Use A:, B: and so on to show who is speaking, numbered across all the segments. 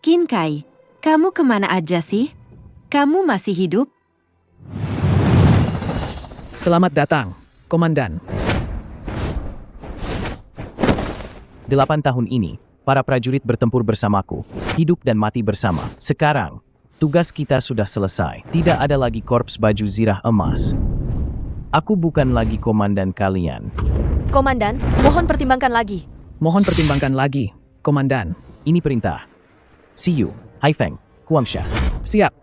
A: Qin Kai, kamu kemana aja sih? Kamu masih hidup?
B: Selamat datang, Komandan.
C: 8 tahun ini, para prajurit bertempur bersamaku, hidup dan mati bersama. Sekarang, tugas kita sudah selesai. Tidak ada lagi korps baju zirah emas. Aku bukan lagi komandan kalian.
D: Komandan, mohon pertimbangkan lagi.
B: Mohon pertimbangkan lagi, Komandan.
C: Ini perintah. See you, Haifeng, Kuamsha.
B: Siap.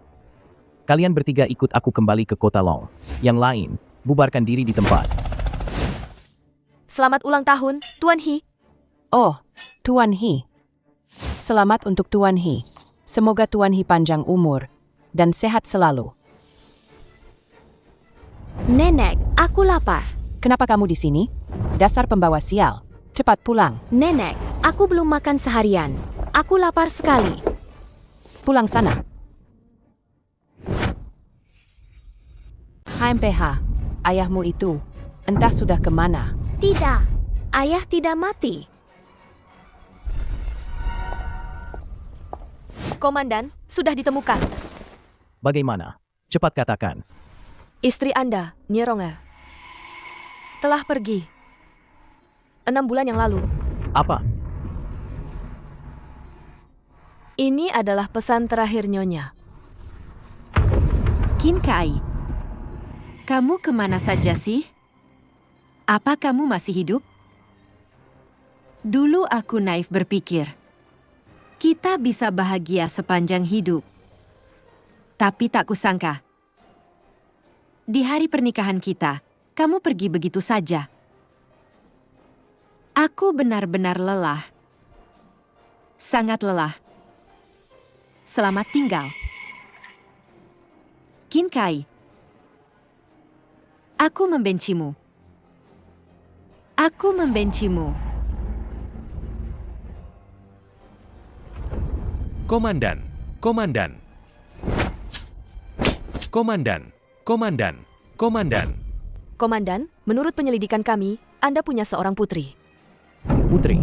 C: Kalian bertiga ikut aku kembali ke kota Long. Yang lain, bubarkan diri di tempat.
D: Selamat ulang tahun, Tuan He.
E: Oh, Tuan He. Selamat untuk Tuan He. Semoga Tuan He panjang umur dan sehat selalu.
D: Nenek, aku lapar.
E: Kenapa kamu di sini? Dasar pembawa sial. Cepat pulang.
D: Nenek, aku belum makan seharian. Aku lapar sekali.
E: Pulang sana. HMPH, ayahmu itu entah sudah kemana.
D: Tidak, ayah tidak mati. Komandan, sudah ditemukan.
C: Bagaimana? Cepat katakan.
D: Istri Anda, Nyeronga, telah pergi 6 bulan yang lalu.
C: Apa?
D: Ini adalah pesan terakhir Nyonya.
A: Qin Kai, kamu kemana saja sih? Apa kamu masih hidup? Dulu aku naif berpikir, kita bisa bahagia sepanjang hidup. Tapi tak kusangka, di hari pernikahan kita, kamu pergi begitu saja. Aku benar-benar lelah. Sangat lelah. Selamat tinggal. Qin Kai, aku membencimu. Aku membencimu.
F: Komandan, komandan. Komandan, komandan, komandan.
D: Komandan, menurut penyelidikan kami, Anda punya seorang putri.
C: Putri.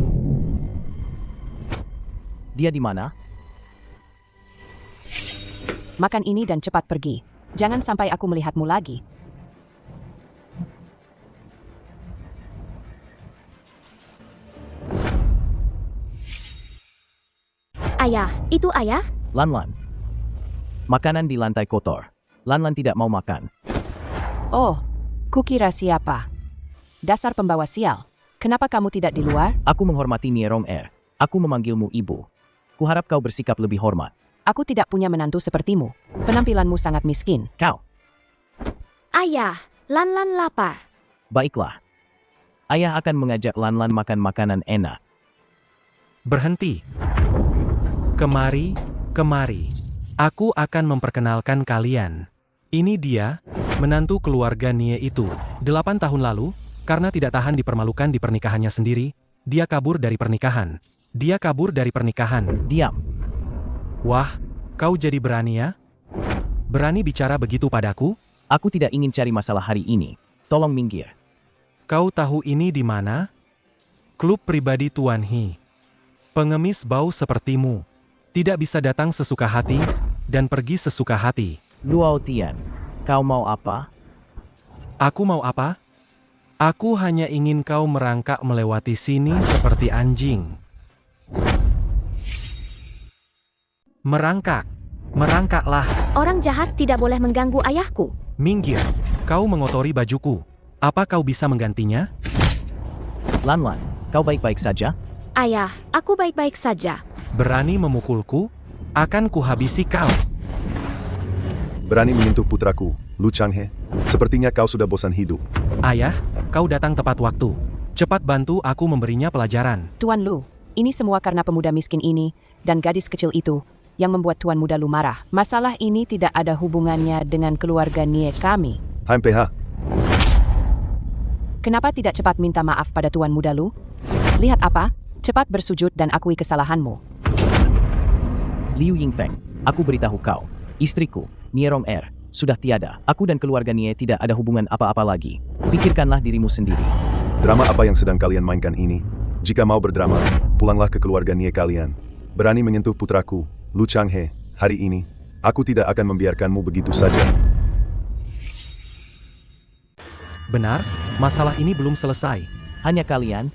C: Dia di mana?
E: Makan ini dan cepat pergi. Jangan sampai aku melihatmu lagi.
D: Ayah, itu ayah?
C: Lanlan. Makanan di lantai kotor. Lanlan tidak mau makan.
E: Oh, kukira siapa? Dasar pembawa sial. Kenapa kamu tidak di luar?
C: Aku menghormati Nierong Er. Aku memanggilmu ibu. Kuharap kau bersikap lebih hormat.
E: Aku tidak punya menantu sepertimu. Penampilanmu sangat miskin.
C: Kau.
D: Ayah, Lanlan lapar.
C: Baiklah. Ayah akan mengajak Lanlan makan makanan enak.
F: Berhenti. Kemari, kemari. Aku akan memperkenalkan kalian. Ini dia, menantu keluarga Nie itu. 8 tahun lalu, karena tidak tahan dipermalukan di pernikahannya sendiri, dia kabur dari pernikahan.
C: Diam.
F: Wah, kau jadi berani ya? Berani bicara begitu padaku?
C: Aku tidak ingin cari masalah hari ini. Tolong minggir.
F: Kau tahu ini di mana? Klub pribadi Tuan He. Pengemis bau sepertimu. Tidak bisa datang sesuka hati, dan pergi sesuka hati.
C: Luo Tian, kau mau apa?
F: Aku mau apa? Aku hanya ingin kau merangkak melewati sini seperti anjing. Merangkak. Merangkaklah.
D: Orang jahat tidak boleh mengganggu ayahku.
F: Minggir. Kau mengotori bajuku. Apa kau bisa menggantinya?
C: Lanlan, kau baik-baik saja?
D: Ayah, aku baik-baik saja.
F: Berani memukulku? Akan kuhabisi kau.
G: Berani menyentuh putraku, Lu Changhe. Sepertinya kau sudah bosan hidup.
F: Ayah, kau datang tepat waktu. Cepat bantu aku memberinya pelajaran.
E: Tuan Lu, ini semua karena pemuda miskin ini dan gadis kecil itu yang membuat Tuan Muda Lu marah. Masalah ini tidak ada hubungannya dengan keluarga Nie kami.
G: HMPH,
E: Kenapa tidak cepat minta maaf pada Tuan Muda Lu? Lihat apa? Cepat bersujud dan akui kesalahanmu.
C: Liu Yingfeng, aku beritahu kau. Istriku, Nierong Er, sudah tiada. Aku dan keluarga Nie tidak ada hubungan apa-apa lagi. Pikirkanlah dirimu sendiri.
G: drama apa yang sedang kalian mainkan ini? Jika mau berdrama, pulanglah ke keluarga Nie kalian. Berani menyentuh putraku, Lu Changhe, hari ini, aku tidak akan membiarkanmu begitu saja.
F: Benar, masalah ini belum selesai.
C: Hanya kalian?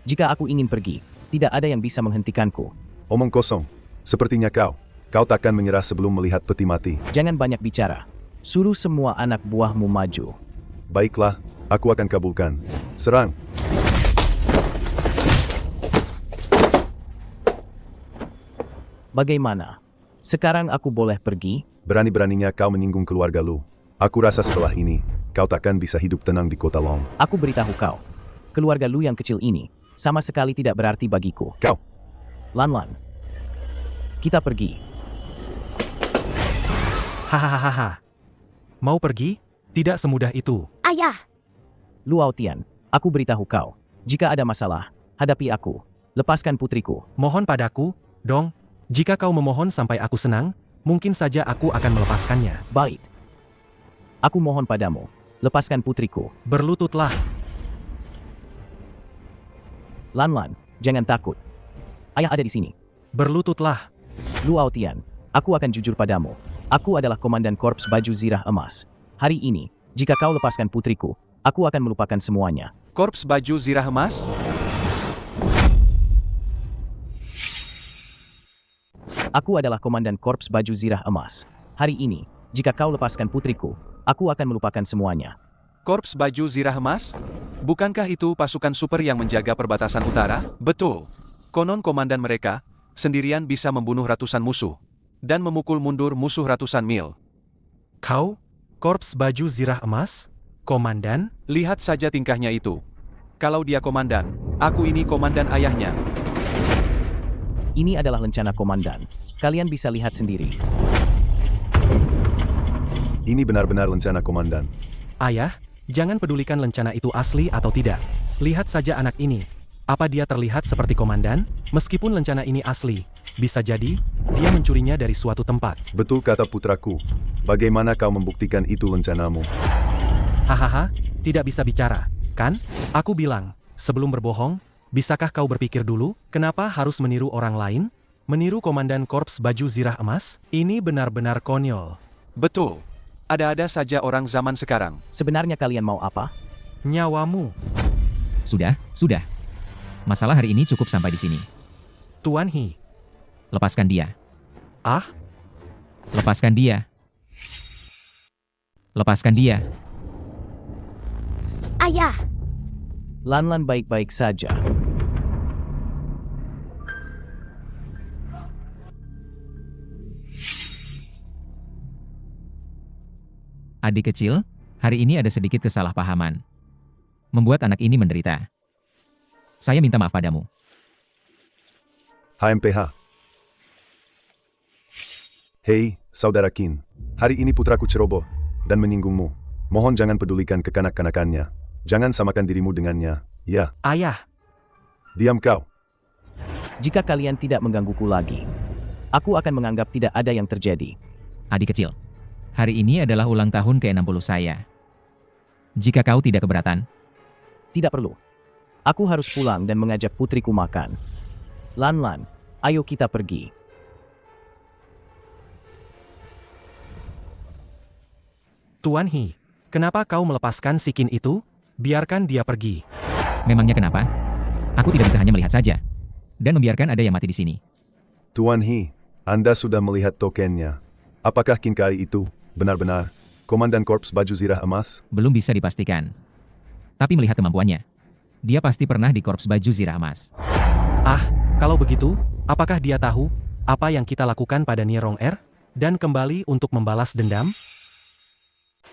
C: Jika aku ingin pergi, tidak ada yang bisa menghentikanku.
G: Omong kosong. Sepertinya kau takkan menyerah sebelum melihat peti mati.
C: Jangan banyak bicara. Suruh semua anak buahmu maju.
G: Baiklah, aku akan kabulkan. Serang.
C: Bagaimana? Sekarang aku boleh pergi?
G: Berani-beraninya kau menyinggung keluarga lu. Aku rasa setelah ini, kau takkan bisa hidup tenang di kota Long.
C: Aku beritahu kau. Keluarga lu yang kecil ini, sama sekali tidak berarti bagiku.
G: Kau,
C: Lan. Kita pergi.
F: Hahaha. Mau pergi? Tidak semudah itu.
D: Ayah!
C: Luau Tian, aku beritahu kau. Jika ada masalah, hadapi aku. Lepaskan putriku.
F: Mohon padaku, Dong. Jika kau memohon sampai aku senang, mungkin saja aku akan melepaskannya.
C: Baik. Aku mohon padamu. Lepaskan putriku.
F: Berlututlah.
C: Lan, jangan takut. Ayah ada di sini.
F: Berlututlah.
C: Luau Tian, aku akan jujur padamu. Aku adalah komandan Korps Baju Zirah Emas. Hari ini, jika kau lepaskan putriku, aku akan melupakan semuanya.
H: Korps Baju Zirah Emas?
C: Aku adalah komandan Korps Baju Zirah Emas. Hari ini, jika kau lepaskan putriku, aku akan melupakan semuanya.
H: Korps Baju Zirah Emas? Bukankah itu pasukan super yang menjaga perbatasan utara? Betul. Konon komandan mereka, sendirian bisa membunuh ratusan musuh, dan memukul mundur musuh ratusan mil.
F: Kau, Korps Baju Zirah Emas? Komandan?
H: Lihat saja tingkahnya itu. Kalau dia komandan, aku ini komandan ayahnya.
C: Ini adalah lencana komandan. Kalian bisa lihat sendiri.
G: ini benar-benar lencana komandan.
F: Ayah, jangan pedulikan lencana itu asli atau tidak. Lihat saja anak ini. Apa dia terlihat seperti komandan? Meskipun lencana ini asli, bisa jadi dia mencurinya dari suatu tempat.
G: Betul kata putraku. Bagaimana kau membuktikan itu lencanamu?
F: Hahaha, tidak bisa bicara, kan? Aku bilang, sebelum berbohong, bisakah kau berpikir dulu, kenapa harus meniru orang lain? Meniru komandan Korps Baju Zirah Emas? Ini benar-benar konyol.
H: Betul. Ada-ada saja orang zaman sekarang.
C: Sebenarnya kalian mau apa?
F: Nyawamu.
I: Sudah. Masalah hari ini cukup sampai di sini.
F: Tuan He.
I: Lepaskan dia.
F: Ah?
I: Lepaskan dia. Lepaskan dia.
D: Ayah!
C: Lan baik-baik saja.
I: Adik kecil, hari ini ada sedikit kesalahpahaman. Membuat anak ini menderita. Saya minta maaf padamu.
G: HMPH. Hei, saudara Qin. Hari ini putraku ceroboh dan menyinggungmu. Mohon jangan pedulikan kekanak-kanakannya. Jangan samakan dirimu dengannya, ya.
F: Ayah.
G: Diam kau.
C: Jika kalian tidak menggangguku lagi, aku akan menganggap tidak ada yang terjadi.
I: Adik kecil, hari ini adalah ulang tahun ke-60 saya. Jika kau tidak keberatan,
C: Tidak perlu. Aku harus pulang dan mengajak putriku makan. Lan, ayo kita pergi.
F: Tuan He, kenapa kau melepaskan si Qin itu? Biarkan dia pergi.
I: memangnya kenapa? Aku tidak bisa hanya melihat saja dan membiarkan ada yang mati di sini.
G: Tuan He, Anda sudah melihat tokennya. Apakah Qin Kai itu benar-benar komandan Korps Baju Zirah Emas?
I: Belum bisa dipastikan. Tapi melihat kemampuannya, dia pasti pernah di Korps Baju Zirah Emas.
F: Ah, kalau begitu, apakah dia tahu apa yang kita lakukan pada Nierong Er? Dan kembali untuk membalas dendam?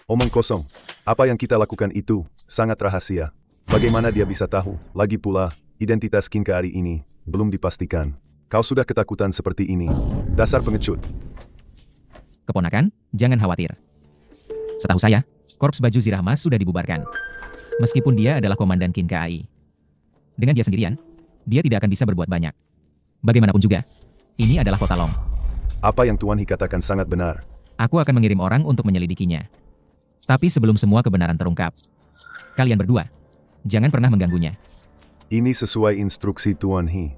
G: Omong kosong. Apa yang kita lakukan itu sangat rahasia. Bagaimana dia bisa tahu? Lagi pula, identitas Qin Kai ini belum dipastikan. Kau sudah ketakutan seperti ini. Dasar pengecut.
I: Keponakan, jangan khawatir. Setahu saya, Korps Baju Zirah Emas sudah dibubarkan. Meskipun dia adalah komandan Qin Kai. Dengan dia sendirian, dia tidak akan bisa berbuat banyak. Bagaimanapun juga, ini adalah kota Long.
G: Apa yang Tuan He katakan sangat benar.
I: Aku akan mengirim orang untuk menyelidikinya. Tapi sebelum semua kebenaran terungkap, kalian berdua, jangan pernah mengganggunya.
G: Ini sesuai instruksi Tuan He.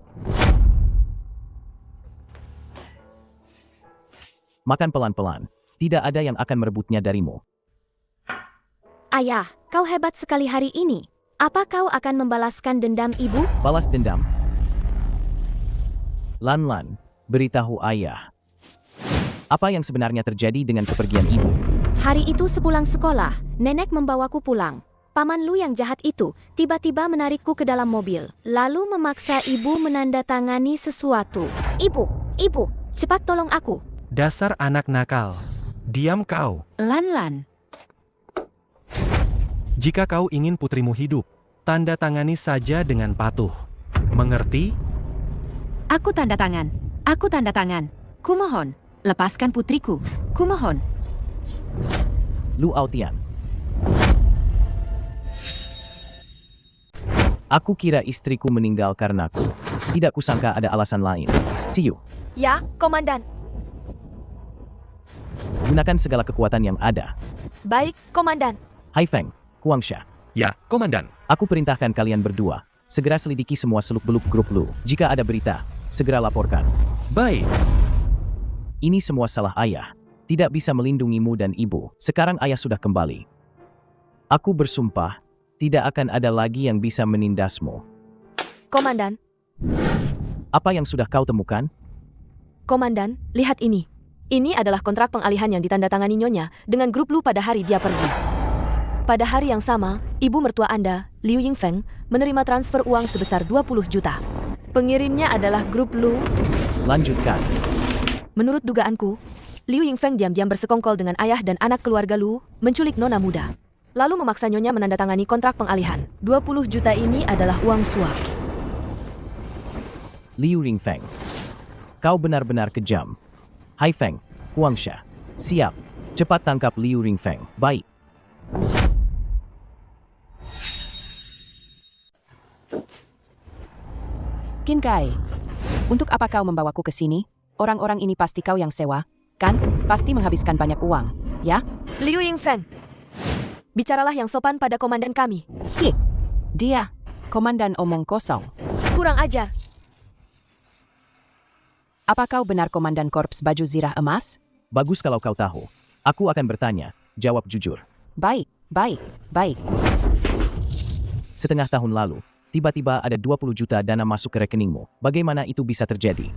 C: Makan pelan-pelan. Tidak ada yang akan merebutnya darimu.
J: Ayah, kau hebat sekali hari ini. Apa kau akan membalaskan dendam ibu?
C: Balas dendam. Lan, beritahu ayah. Apa yang sebenarnya terjadi dengan kepergian ibu?
J: Hari itu sepulang sekolah, nenek membawaku pulang. Paman Lu yang jahat itu tiba-tiba menarikku ke dalam mobil, lalu memaksa ibu menandatangani sesuatu. Ibu, cepat tolong aku.
F: Dasar anak nakal. Diam kau.
A: Lan,
F: Jika kau ingin putrimu hidup, tanda tangani saja dengan patuh. Mengerti?
A: aku tanda tangan. Aku tanda tangan. Kumohon, lepaskan putriku. Kumohon.
C: Lu Aotian. Aku kira istriku meninggal karenaku. Tidak kusangka ada alasan lain. See you.
D: Ya, Komandan.
C: Gunakan segala kekuatan yang ada.
D: Baik, Komandan.
C: Hai Feng, Guangsha.
H: Ya, Komandan.
C: Aku perintahkan kalian berdua. Segera selidiki semua seluk-beluk grup Lu. Jika ada berita, segera laporkan.
H: Baik.
C: Ini semua salah ayah. Tidak bisa melindungimu dan ibu. Sekarang ayah sudah kembali. Aku bersumpah, tidak akan ada lagi yang bisa menindasmu.
D: Komandan.
C: Apa yang sudah kau temukan?
D: Komandan, lihat ini. Ini adalah kontrak pengalihan yang ditandatangani Nyonya dengan grup Lu pada hari dia pergi. Pada hari yang sama, ibu mertua Anda, Liu Yingfeng, menerima transfer uang sebesar 20 juta. Pengirimnya adalah grup Lu.
C: Lanjutkan.
D: Menurut dugaanku, Liu Yingfeng diam-diam bersekongkol dengan ayah dan anak keluarga Lu, menculik nona muda. Lalu memaksa Nyonya menandatangani kontrak pengalihan. 20 juta ini adalah uang suap.
C: Liu Yingfeng. Kau benar-benar kejam. Hai Feng, Guangsha. Siap. Cepat tangkap Liu Yingfeng. Baik.
E: Qin Kai, untuk apa kau membawaku ke sini? Orang-orang ini pasti kau yang sewa, kan? Pasti menghabiskan banyak uang, ya?
D: Liu Yingfeng, bicaralah yang sopan pada komandan kami.
E: Kik, dia, komandan omong kosong.
D: Kurang ajar.
E: Apa kau benar komandan korps baju zirah emas?
C: Bagus kalau kau tahu. Aku akan bertanya. Jawab jujur.
E: Baik.
C: Setengah tahun lalu, tiba-tiba ada 20 juta dana masuk ke rekeningmu. Bagaimana itu bisa terjadi?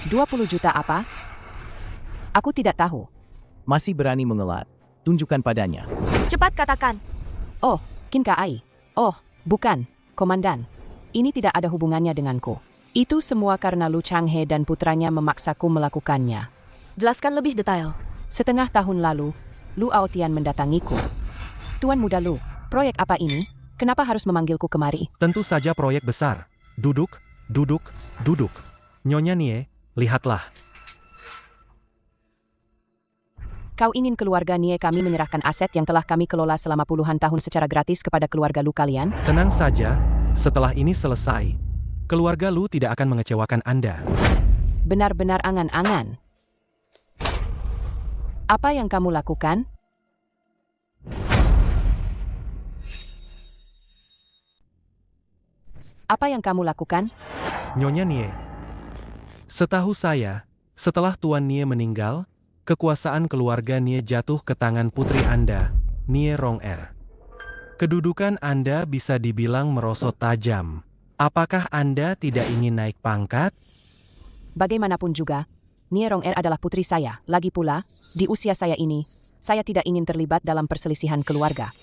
E: 20 juta apa? Aku tidak tahu.
C: Masih berani mengelat. Tunjukkan padanya.
D: Cepat katakan.
E: Oh, Qin Kai. Oh, bukan, komandan. Ini tidak ada hubungannya denganku. Itu semua karena Lu Changhe dan putranya memaksaku melakukannya.
D: Jelaskan lebih detail.
E: Setengah tahun lalu, Lu Aotian mendatangiku. Tuan Muda Lu, proyek apa ini? Kenapa harus memanggilku kemari?
F: Tentu saja proyek besar. Duduk. Nyonya Nie, lihatlah.
E: Kau ingin keluarga Nie kami menyerahkan aset yang telah kami kelola selama puluhan tahun secara gratis kepada keluarga Lu kalian?
F: Tenang saja, setelah ini selesai, keluarga Lu tidak akan mengecewakan Anda.
E: Benar-benar angan-angan. Apa yang kamu lakukan? Apa yang kamu lakukan?
F: Nyonya Nie, setahu saya, setelah Tuan Nie meninggal, kekuasaan keluarga Nie jatuh ke tangan putri Anda, Nie Rong-er. Kedudukan Anda bisa dibilang merosot tajam. Apakah Anda tidak ingin naik pangkat?
E: Bagaimanapun juga, Nie Rong-er adalah putri saya. Lagi pula, di usia saya ini, saya tidak ingin terlibat dalam perselisihan keluarga.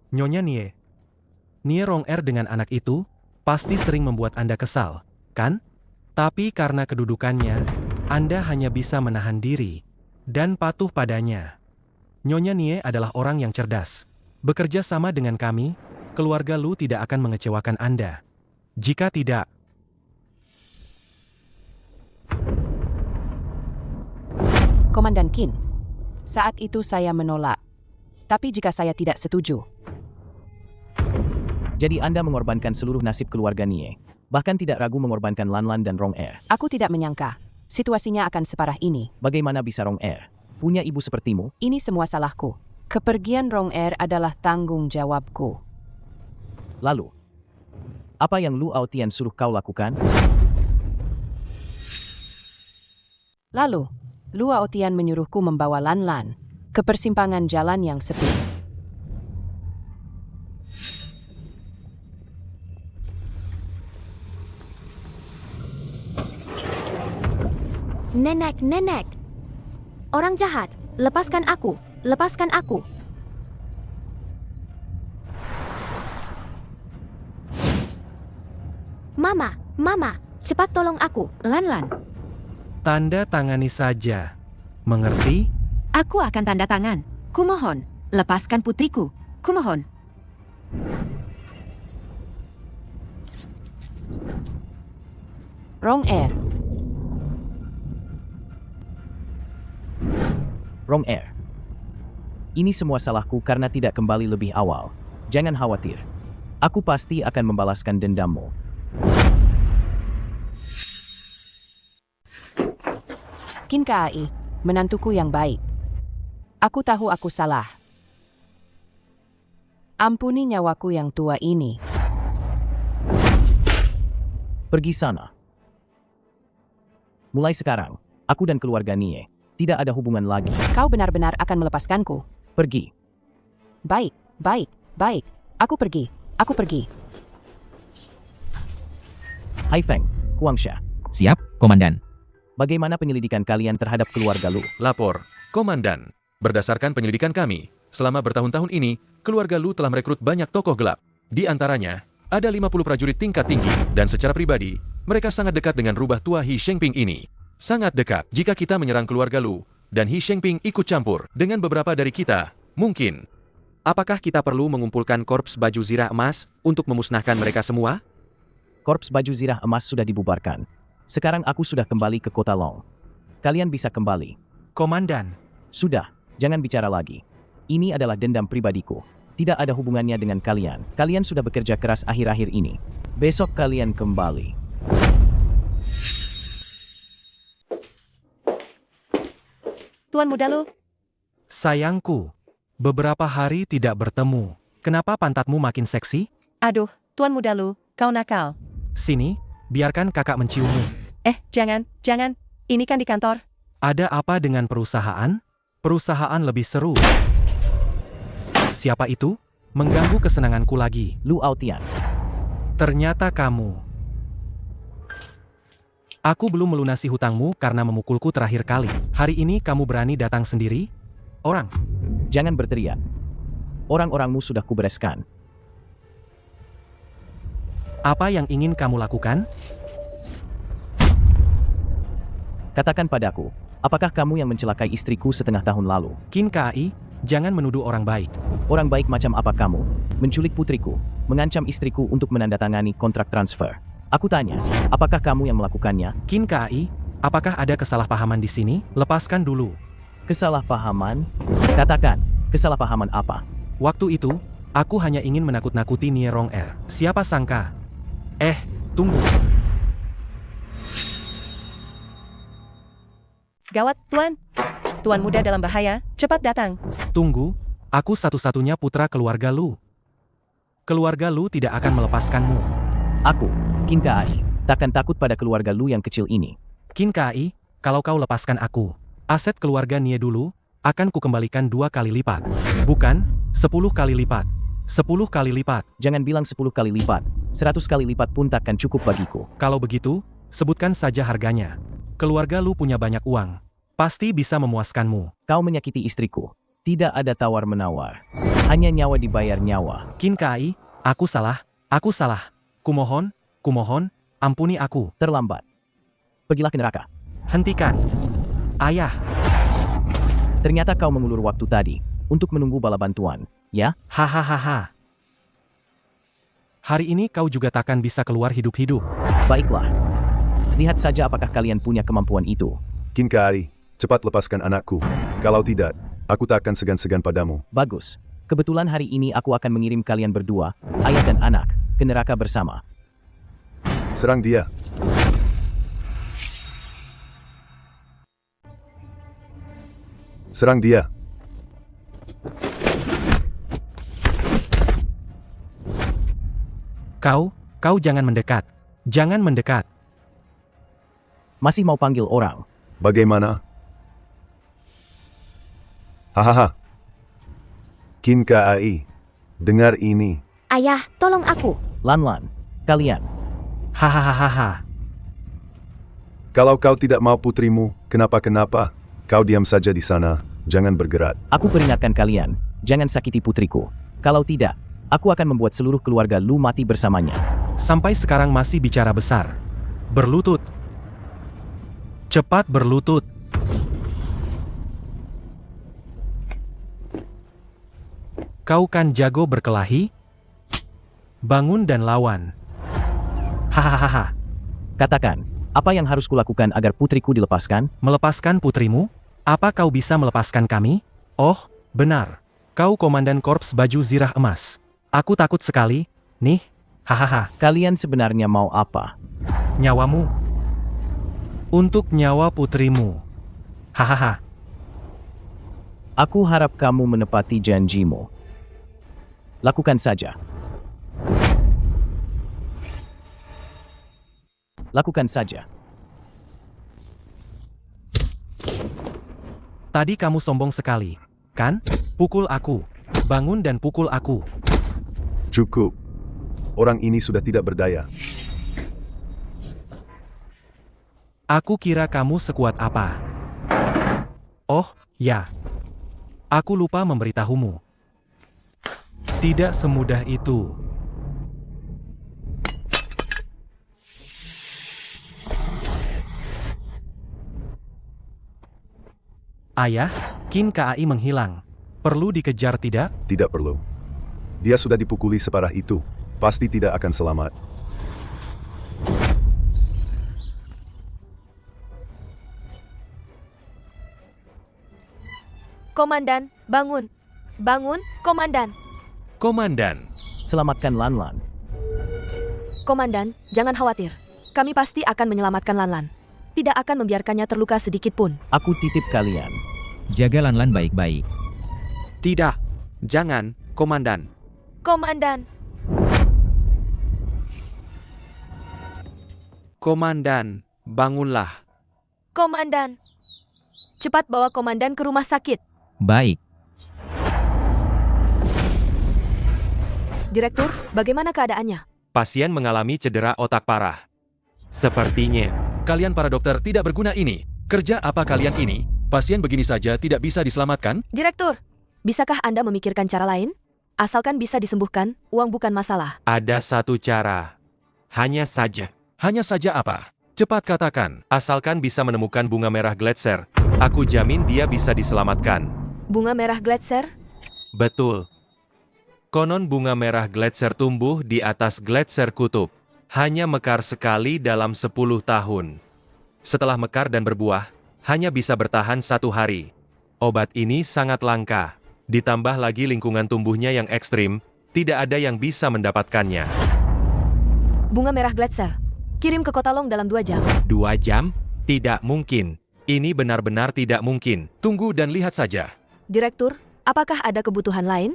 F: Nyonya Nie Rong-er dengan anak itu pasti sering membuat Anda kesal, kan? Tapi karena kedudukannya, Anda hanya bisa menahan diri dan patuh padanya. Nyonya Nie adalah orang yang cerdas. Bekerja sama dengan kami, keluarga Lu tidak akan mengecewakan Anda. Jika tidak,
E: Komandan Qin, saat itu saya menolak. Tapi jika saya tidak setuju,
C: Jadi Anda mengorbankan seluruh nasib keluarga Nie. Bahkan tidak ragu mengorbankan Lan dan Rong-er.
E: aku tidak menyangka situasinya akan separah ini.
C: Bagaimana bisa Rong-er punya ibu sepertimu?
E: Ini semua salahku. Kepergian Rong-er adalah tanggung jawabku.
C: Lalu, apa yang Lu Aotian suruh kau lakukan?
E: Lalu, Lu Aotian menyuruhku membawa Lan Lan ke persimpangan jalan yang sepi.
J: Nenek, nenek. Orang jahat, lepaskan aku, lepaskan aku. Mama, Mama, cepat tolong aku.
A: Lan Lan,
F: Tanda tangani saja. Mengerti?
A: aku akan tanda tangan. Kumohon, lepaskan putriku. Kumohon.
E: Wrong Air.
C: Wrong Air. Ini semua salahku karena tidak kembali lebih awal. Jangan khawatir. Aku pasti akan membalaskan dendammu.
E: Kin Kai, menantuku yang baik. Aku tahu aku salah. Ampuni nyawaku yang tua ini.
C: Pergi sana. Mulai sekarang, aku dan keluarga Nie tidak ada hubungan lagi.
E: Kau benar-benar akan melepaskanku.
C: Pergi.
E: Baik, baik, baik. Aku pergi. Aku pergi.
C: Hai Feng, Guangsha.
I: Siap, Komandan.
C: Bagaimana penyelidikan kalian terhadap keluarga Lu?
H: Lapor, Komandan. Berdasarkan penyelidikan kami, selama bertahun-tahun ini, keluarga Lu telah merekrut banyak tokoh gelap. Di antaranya, ada 50 prajurit tingkat tinggi, dan secara pribadi, mereka sangat dekat dengan rubah tua He Shengping ini. Sangat dekat. Jika kita menyerang keluarga Lu, dan He Shengping ikut campur dengan beberapa dari kita, mungkin. Apakah kita perlu mengumpulkan korps baju zirah emas untuk memusnahkan mereka semua?
C: Korps baju zirah emas sudah dibubarkan. Sekarang aku sudah kembali ke kota Long. Kalian bisa kembali.
F: Komandan.
C: Sudah, jangan bicara lagi. Ini adalah dendam pribadiku. Tidak ada hubungannya dengan kalian. Kalian sudah bekerja keras akhir-akhir ini. Besok kalian kembali.
K: Tuan Muda Lu,
F: Sayangku, beberapa hari tidak bertemu. Kenapa pantatmu makin seksi?
K: aduh, Tuan Muda Lu, kau nakal.
F: Sini, biarkan kakak menciummu.
K: Jangan, ini kan di kantor.
F: Ada apa dengan perusahaan? Perusahaan lebih seru. Siapa itu? Mengganggu kesenanganku lagi.
C: Lu Aotian.
F: Ternyata kamu. Aku belum melunasi hutangmu karena memukulku terakhir kali. Hari ini kamu berani datang sendiri? Orang.
C: Jangan berteriak. Orang-orangmu sudah kubereskan.
F: Apa yang ingin kamu lakukan?
C: Katakan padaku, apakah kamu yang mencelakai istriku setengah tahun lalu?
F: Kin Kai, jangan menuduh orang baik.
C: Orang baik macam apa kamu? Menculik putriku, mengancam istriku untuk menandatangani kontrak transfer. Aku tanya, apakah kamu yang melakukannya?
F: Kin Kai, apakah ada kesalahpahaman di sini? Lepaskan dulu.
C: Kesalahpahaman? Katakan, kesalahpahaman apa?
F: Waktu itu, aku hanya ingin menakut-nakuti Nie Rong Er. Siapa sangka? Tunggu.
K: Gawat, Tuan. Tuan Muda dalam bahaya, cepat datang.
F: Tunggu, aku satu-satunya putra keluarga Lu. Keluarga Lu tidak akan melepaskanmu.
C: Aku, Kin Kai, takkan takut pada keluarga Lu yang kecil ini.
F: Kin Kai, kalau kau lepaskan aku, aset keluarga Nie dulu akan kukembalikan 2 kali lipat. Bukan, 10 kali lipat. 10 kali lipat.
C: Jangan bilang 10 kali lipat, 100 kali lipat pun takkan cukup bagiku.
F: Kalau begitu, sebutkan saja harganya. Keluarga Lu punya banyak uang. Pasti bisa memuaskanmu.
C: Kau menyakiti istriku. Tidak ada tawar-menawar. Hanya nyawa dibayar nyawa.
F: Kin Kai, aku salah. Kumohon, ampuni aku.
C: Terlambat. Pergilah ke neraka.
F: Hentikan. Ayah.
C: Ternyata kau mengulur waktu tadi untuk menunggu bala bantuan, ya?
F: Hahaha. Hari ini kau juga takkan bisa keluar hidup-hidup.
C: Baiklah. Lihat saja apakah kalian punya kemampuan itu.
G: Kin Kai, cepat lepaskan anakku. Kalau tidak, aku tak akan segan-segan padamu.
C: Bagus. Kebetulan hari ini aku akan mengirim kalian berdua, ayah dan anak, ke neraka bersama.
G: Serang dia. Serang dia.
F: Kau jangan mendekat. Jangan mendekat.
C: Masih mau panggil orang?
G: Bagaimana? Hahaha. Qin Kai, dengar ini.
J: Ayah, tolong aku.
C: Lan, kalian.
F: Hahaha.
G: Kalau kau tidak mau putrimu, kenapa-kenapa? Kau diam saja di sana, jangan bergerak.
C: Aku peringatkan kalian, jangan sakiti putriku. Kalau tidak, aku akan membuat seluruh keluarga Lu mati bersamanya.
F: Sampai sekarang masih bicara besar. Berlutut. Cepat berlutut. Kau kan jago berkelahi? Bangun dan lawan. Hahaha.
C: Katakan, apa yang harus kulakukan agar putriku dilepaskan?
F: Melepaskan putrimu? Apa kau bisa melepaskan kami? Oh, benar. Kau komandan korps baju zirah emas. Aku takut sekali. Nih, hahaha.
C: Kalian sebenarnya mau apa?
F: Nyawamu. Untuk nyawa putrimu. Hahaha.
C: Aku harap kamu menepati janjimu. Lakukan saja. Lakukan saja.
F: Tadi kamu sombong sekali, kan? Pukul aku. Bangun dan pukul aku.
G: Cukup. Orang ini sudah tidak berdaya.
F: Aku kira kamu sekuat apa. Oh, ya. Aku lupa memberitahumu. Tidak semudah itu. Ayah, Qin Kai menghilang. Perlu dikejar tidak?
G: Tidak perlu. Dia sudah dipukuli separah itu. Pasti tidak akan selamat.
D: Komandan, bangun. Bangun, Komandan.
H: Komandan.
C: Selamatkan Lan.
D: Komandan, jangan khawatir. Kami pasti akan menyelamatkan Lan. Tidak akan membiarkannya terluka sedikit pun.
C: Aku titip kalian.
I: Jaga Lan baik-baik.
H: Tidak. Jangan, Komandan.
D: Komandan.
H: Komandan, bangunlah.
D: Komandan. Cepat bawa Komandan ke rumah sakit.
I: Baik.
D: Direktur, bagaimana keadaannya?
H: Pasien mengalami cedera otak parah. Sepertinya. Kalian para dokter tidak berguna ini. Kerja apa kalian ini? Pasien begini saja tidak bisa diselamatkan?
D: Direktur, bisakah Anda memikirkan cara lain? Asalkan bisa disembuhkan, uang bukan masalah.
H: Ada satu cara. Hanya saja. Hanya saja apa? Cepat katakan. Asalkan bisa menemukan bunga merah Gletser, aku jamin dia bisa diselamatkan.
D: Bunga merah Gletser?
H: Betul. Konon bunga merah Gletser tumbuh di atas Gletser kutub. Hanya mekar sekali dalam 10 tahun. Setelah mekar dan berbuah, hanya bisa bertahan 1 hari. Obat ini sangat langka. Ditambah lagi lingkungan tumbuhnya yang ekstrim, tidak ada yang bisa mendapatkannya.
D: Bunga merah Gletser. Kirim ke Kota Long dalam 2 jam.
H: 2 jam? Tidak mungkin. Ini benar-benar tidak mungkin. Tunggu dan lihat saja.
D: Direktur, apakah ada kebutuhan lain?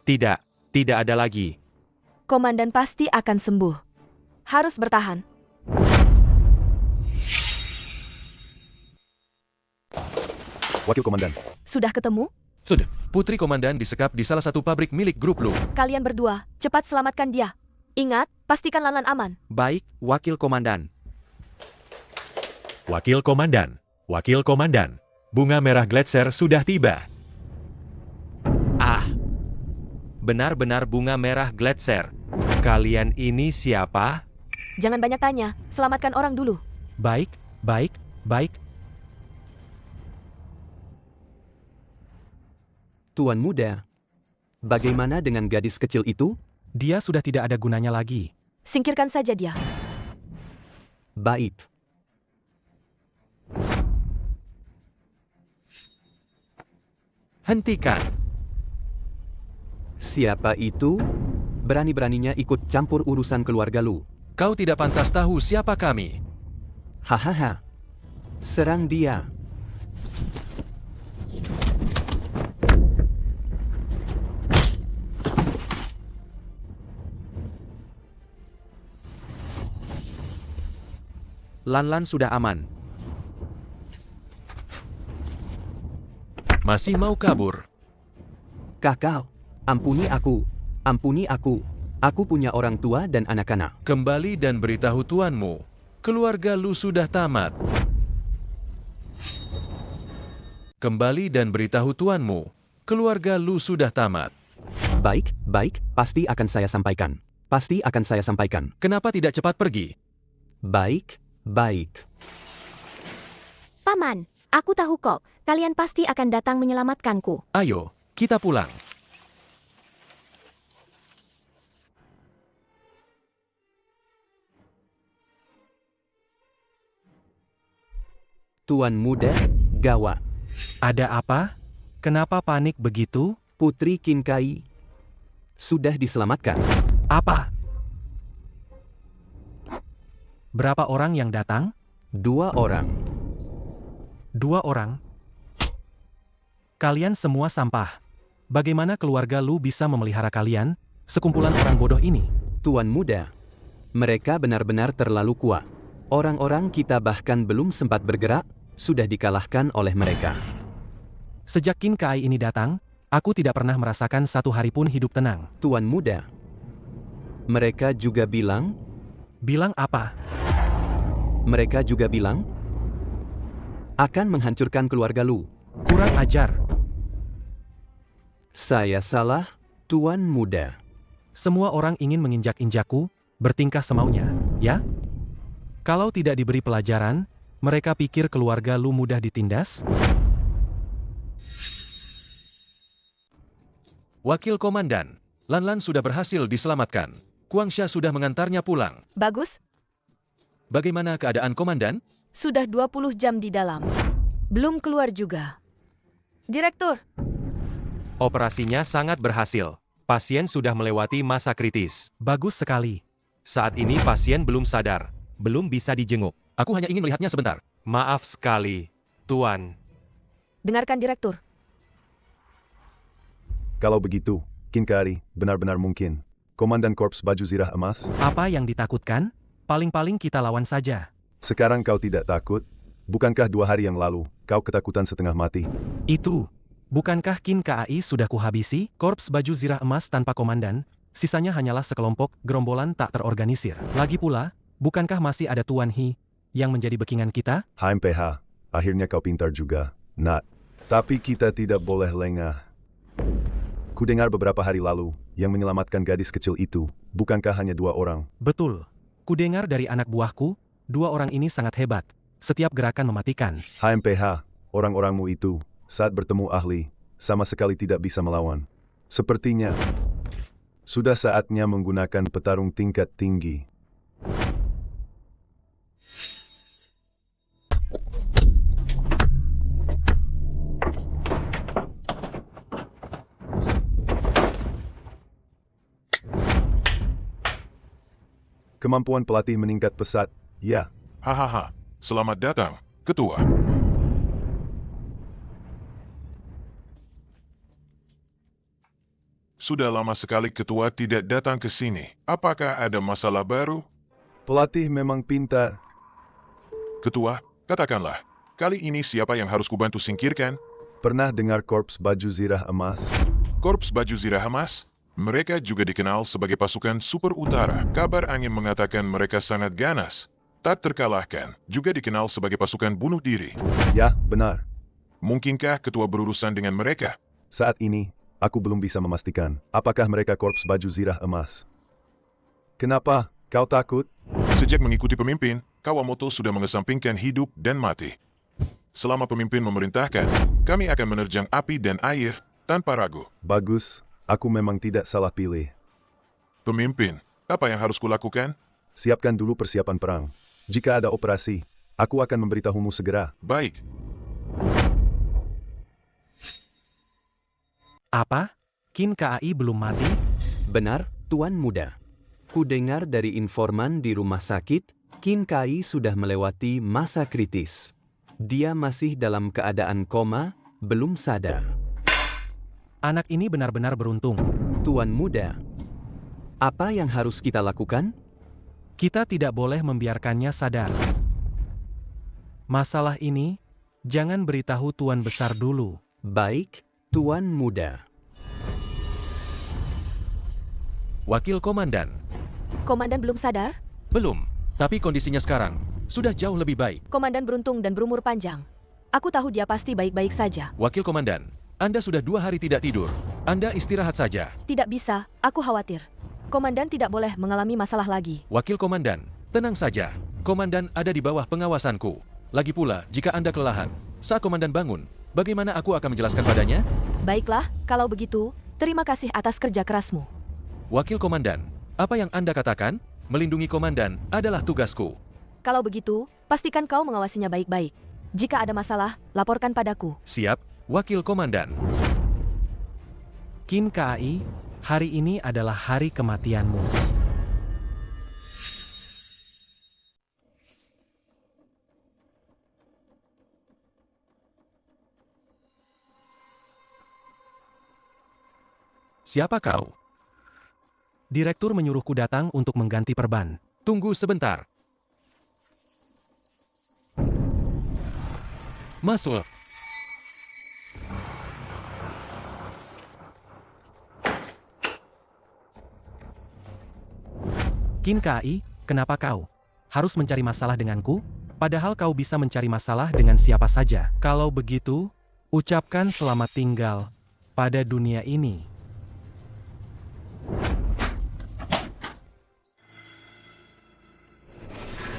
H: Tidak, tidak ada lagi.
D: Komandan pasti akan sembuh. Harus bertahan.
G: Wakil Komandan.
D: Sudah ketemu?
H: Sudah, Putri Komandan disekap di salah satu pabrik milik grup Lu.
D: Kalian berdua, cepat selamatkan dia. Ingat, pastikan Lan aman.
H: Baik, Wakil Komandan.
L: Wakil Komandan. Wakil Komandan. Bunga merah Gletser sudah tiba.
H: Ah, benar-benar bunga merah Gletser. Kalian ini siapa?
D: Jangan banyak tanya, selamatkan orang dulu.
F: Baik, baik, baik.
M: Tuan Muda, bagaimana dengan gadis kecil itu?
F: Dia sudah tidak ada gunanya lagi.
D: Singkirkan saja dia.
M: Baik.
H: Hentikan.
M: Siapa itu? Berani-beraninya ikut campur urusan keluarga Lu.
H: Kau tidak pantas tahu siapa kami.
M: Hahaha. Serang dia.
H: Lan sudah aman. Masih mau kabur?
M: Kakak, ampuni aku. Ampuni aku. Aku punya orang tua dan anak-anak.
H: Kembali dan beritahu tuanmu. Keluarga Lu sudah tamat. Kembali dan beritahu tuanmu. Keluarga Lu sudah tamat.
M: Baik, baik, pasti akan saya sampaikan. Pasti akan saya sampaikan.
H: Kenapa tidak cepat pergi?
M: Baik, baik.
J: Paman, aku tahu kok, kalian pasti akan datang menyelamatkanku.
H: Ayo, kita pulang.
M: Tuan muda, gawat.
F: Ada apa? Kenapa panik begitu?
M: Putri Kinkai sudah diselamatkan.
F: Apa? Berapa orang yang datang?
M: 2 orang.
F: 2 orang? Kalian semua sampah. Bagaimana keluarga Lu bisa memelihara kalian, sekumpulan orang bodoh ini?
M: Tuan muda, mereka benar-benar terlalu kuat. Orang-orang kita bahkan belum sempat bergerak, sudah dikalahkan oleh mereka.
F: Sejak Kinkai ini datang, aku tidak pernah merasakan satu hari pun hidup tenang.
M: Tuan muda, mereka juga bilang...
F: Bilang apa?
M: Mereka juga bilang akan menghancurkan keluarga Lu.
F: Kurang ajar.
M: Saya salah, Tuan muda.
F: Semua orang ingin menginjak-injakku, bertingkah semaunya, ya? Kalau tidak diberi pelajaran, mereka pikir keluarga Lu mudah ditindas?
H: Wakil Komandan, Lanlan sudah berhasil diselamatkan. Guangsha sudah mengantarnya pulang.
D: Bagus,
H: Bagaimana keadaan Komandan?
D: sudah 20 jam di dalam. Belum keluar juga. Direktur,
N: Operasinya sangat berhasil. Pasien sudah melewati masa kritis.
F: Bagus sekali.
N: Saat ini pasien belum sadar. Belum bisa dijenguk.
H: Aku hanya ingin melihatnya sebentar.
N: Maaf sekali, Tuan.
D: dengarkan Direktur.
G: Kalau begitu, Kinkari, benar-benar mungkin. Komandan Korps Baju Zirah Emas,
F: Apa yang ditakutkan? Paling-paling kita lawan saja.
G: sekarang kau tidak takut? Bukankah 2 hari yang lalu, kau ketakutan setengah mati?
F: Itu, bukankah Kinkai sudah kuhabisi? Korps Baju Zirah Emas tanpa komandan, sisanya hanyalah sekelompok gerombolan tak terorganisir. Lagi pula, bukankah masih ada Tuan He yang menjadi bekingan kita?
G: HMPH, akhirnya kau pintar juga, Nat. Tapi kita tidak boleh lengah. Ku dengar beberapa hari lalu, yang menyelamatkan gadis kecil itu, bukankah hanya 2 orang?
F: Betul. Kudengar dari anak buahku, 2 orang ini sangat hebat. Setiap gerakan mematikan.
G: HMPH, orang-orangmu itu, saat bertemu ahli, sama sekali tidak bisa melawan. Sepertinya, sudah saatnya menggunakan petarung tingkat tinggi. Kemampuan pelatih meningkat pesat, ya.
O: Hahaha, selamat datang, Ketua. Sudah lama sekali Ketua tidak datang ke sini. Apakah ada masalah baru?
G: Pelatih memang pintar.
O: Ketua, katakanlah, kali ini siapa yang harus kubantu singkirkan?
G: Pernah dengar Korps Baju Zirah Emas?
O: Korps Baju Zirah Emas? Mereka juga dikenal sebagai pasukan super utara. Kabar angin mengatakan mereka sangat ganas. Tak terkalahkan, juga dikenal sebagai pasukan bunuh diri.
G: Ya, benar.
O: Mungkinkah Ketua berurusan dengan mereka?
G: Saat ini, aku belum bisa memastikan apakah mereka Korps Baju Zirah Emas. Kenapa? Kau takut?
O: Sejak mengikuti pemimpin, Kawamoto sudah mengesampingkan hidup dan mati. Selama pemimpin memerintahkan, kami akan menerjang api dan air tanpa ragu.
G: Bagus, aku memang tidak salah pilih.
O: Pemimpin, apa yang harus kulakukan?
G: Siapkan dulu persiapan perang. Jika ada operasi, aku akan memberitahumu segera.
O: Baik.
F: Apa? Kinkai belum mati?
M: Benar, Tuan Muda. Ku dengar dari informan di rumah sakit, Kinkai sudah melewati masa kritis. Dia masih dalam keadaan koma, belum sadar.
F: Anak ini benar-benar beruntung.
M: Tuan Muda, apa yang harus kita lakukan?
F: Kita tidak boleh membiarkannya sadar. Masalah ini, jangan beritahu Tuan Besar dulu.
M: Baik, Tuan Muda.
N: Wakil Komandan.
D: Komandan belum sadar?
N: Belum, tapi kondisinya sekarang sudah jauh lebih baik.
D: Komandan beruntung dan berumur panjang. Aku tahu dia pasti baik-baik saja.
N: Wakil Komandan, Anda sudah 2 hari tidak tidur. Anda istirahat saja.
D: Tidak bisa, aku khawatir. Komandan tidak boleh mengalami masalah lagi.
N: Wakil Komandan, tenang saja. Komandan ada di bawah pengawasanku. Lagi pula, jika Anda kelelahan, saat Komandan bangun, bagaimana aku akan menjelaskan padanya?
D: Baiklah, kalau begitu, terima kasih atas kerja kerasmu.
N: Wakil Komandan, apa yang Anda katakan? Melindungi Komandan adalah tugasku.
D: Kalau begitu, pastikan kau mengawasinya baik-baik. Jika ada masalah, laporkan padaku.
N: Siap, Wakil Komandan.
F: Kin KAI, hari ini adalah hari kematianmu.
N: Siapa kau?
F: Direktur menyuruhku datang untuk mengganti perban.
N: Tunggu sebentar. Masuk.
F: Kin KAI, kenapa kau harus mencari masalah denganku? Padahal kau bisa mencari masalah dengan siapa saja. Kalau begitu, ucapkan selamat tinggal pada dunia ini.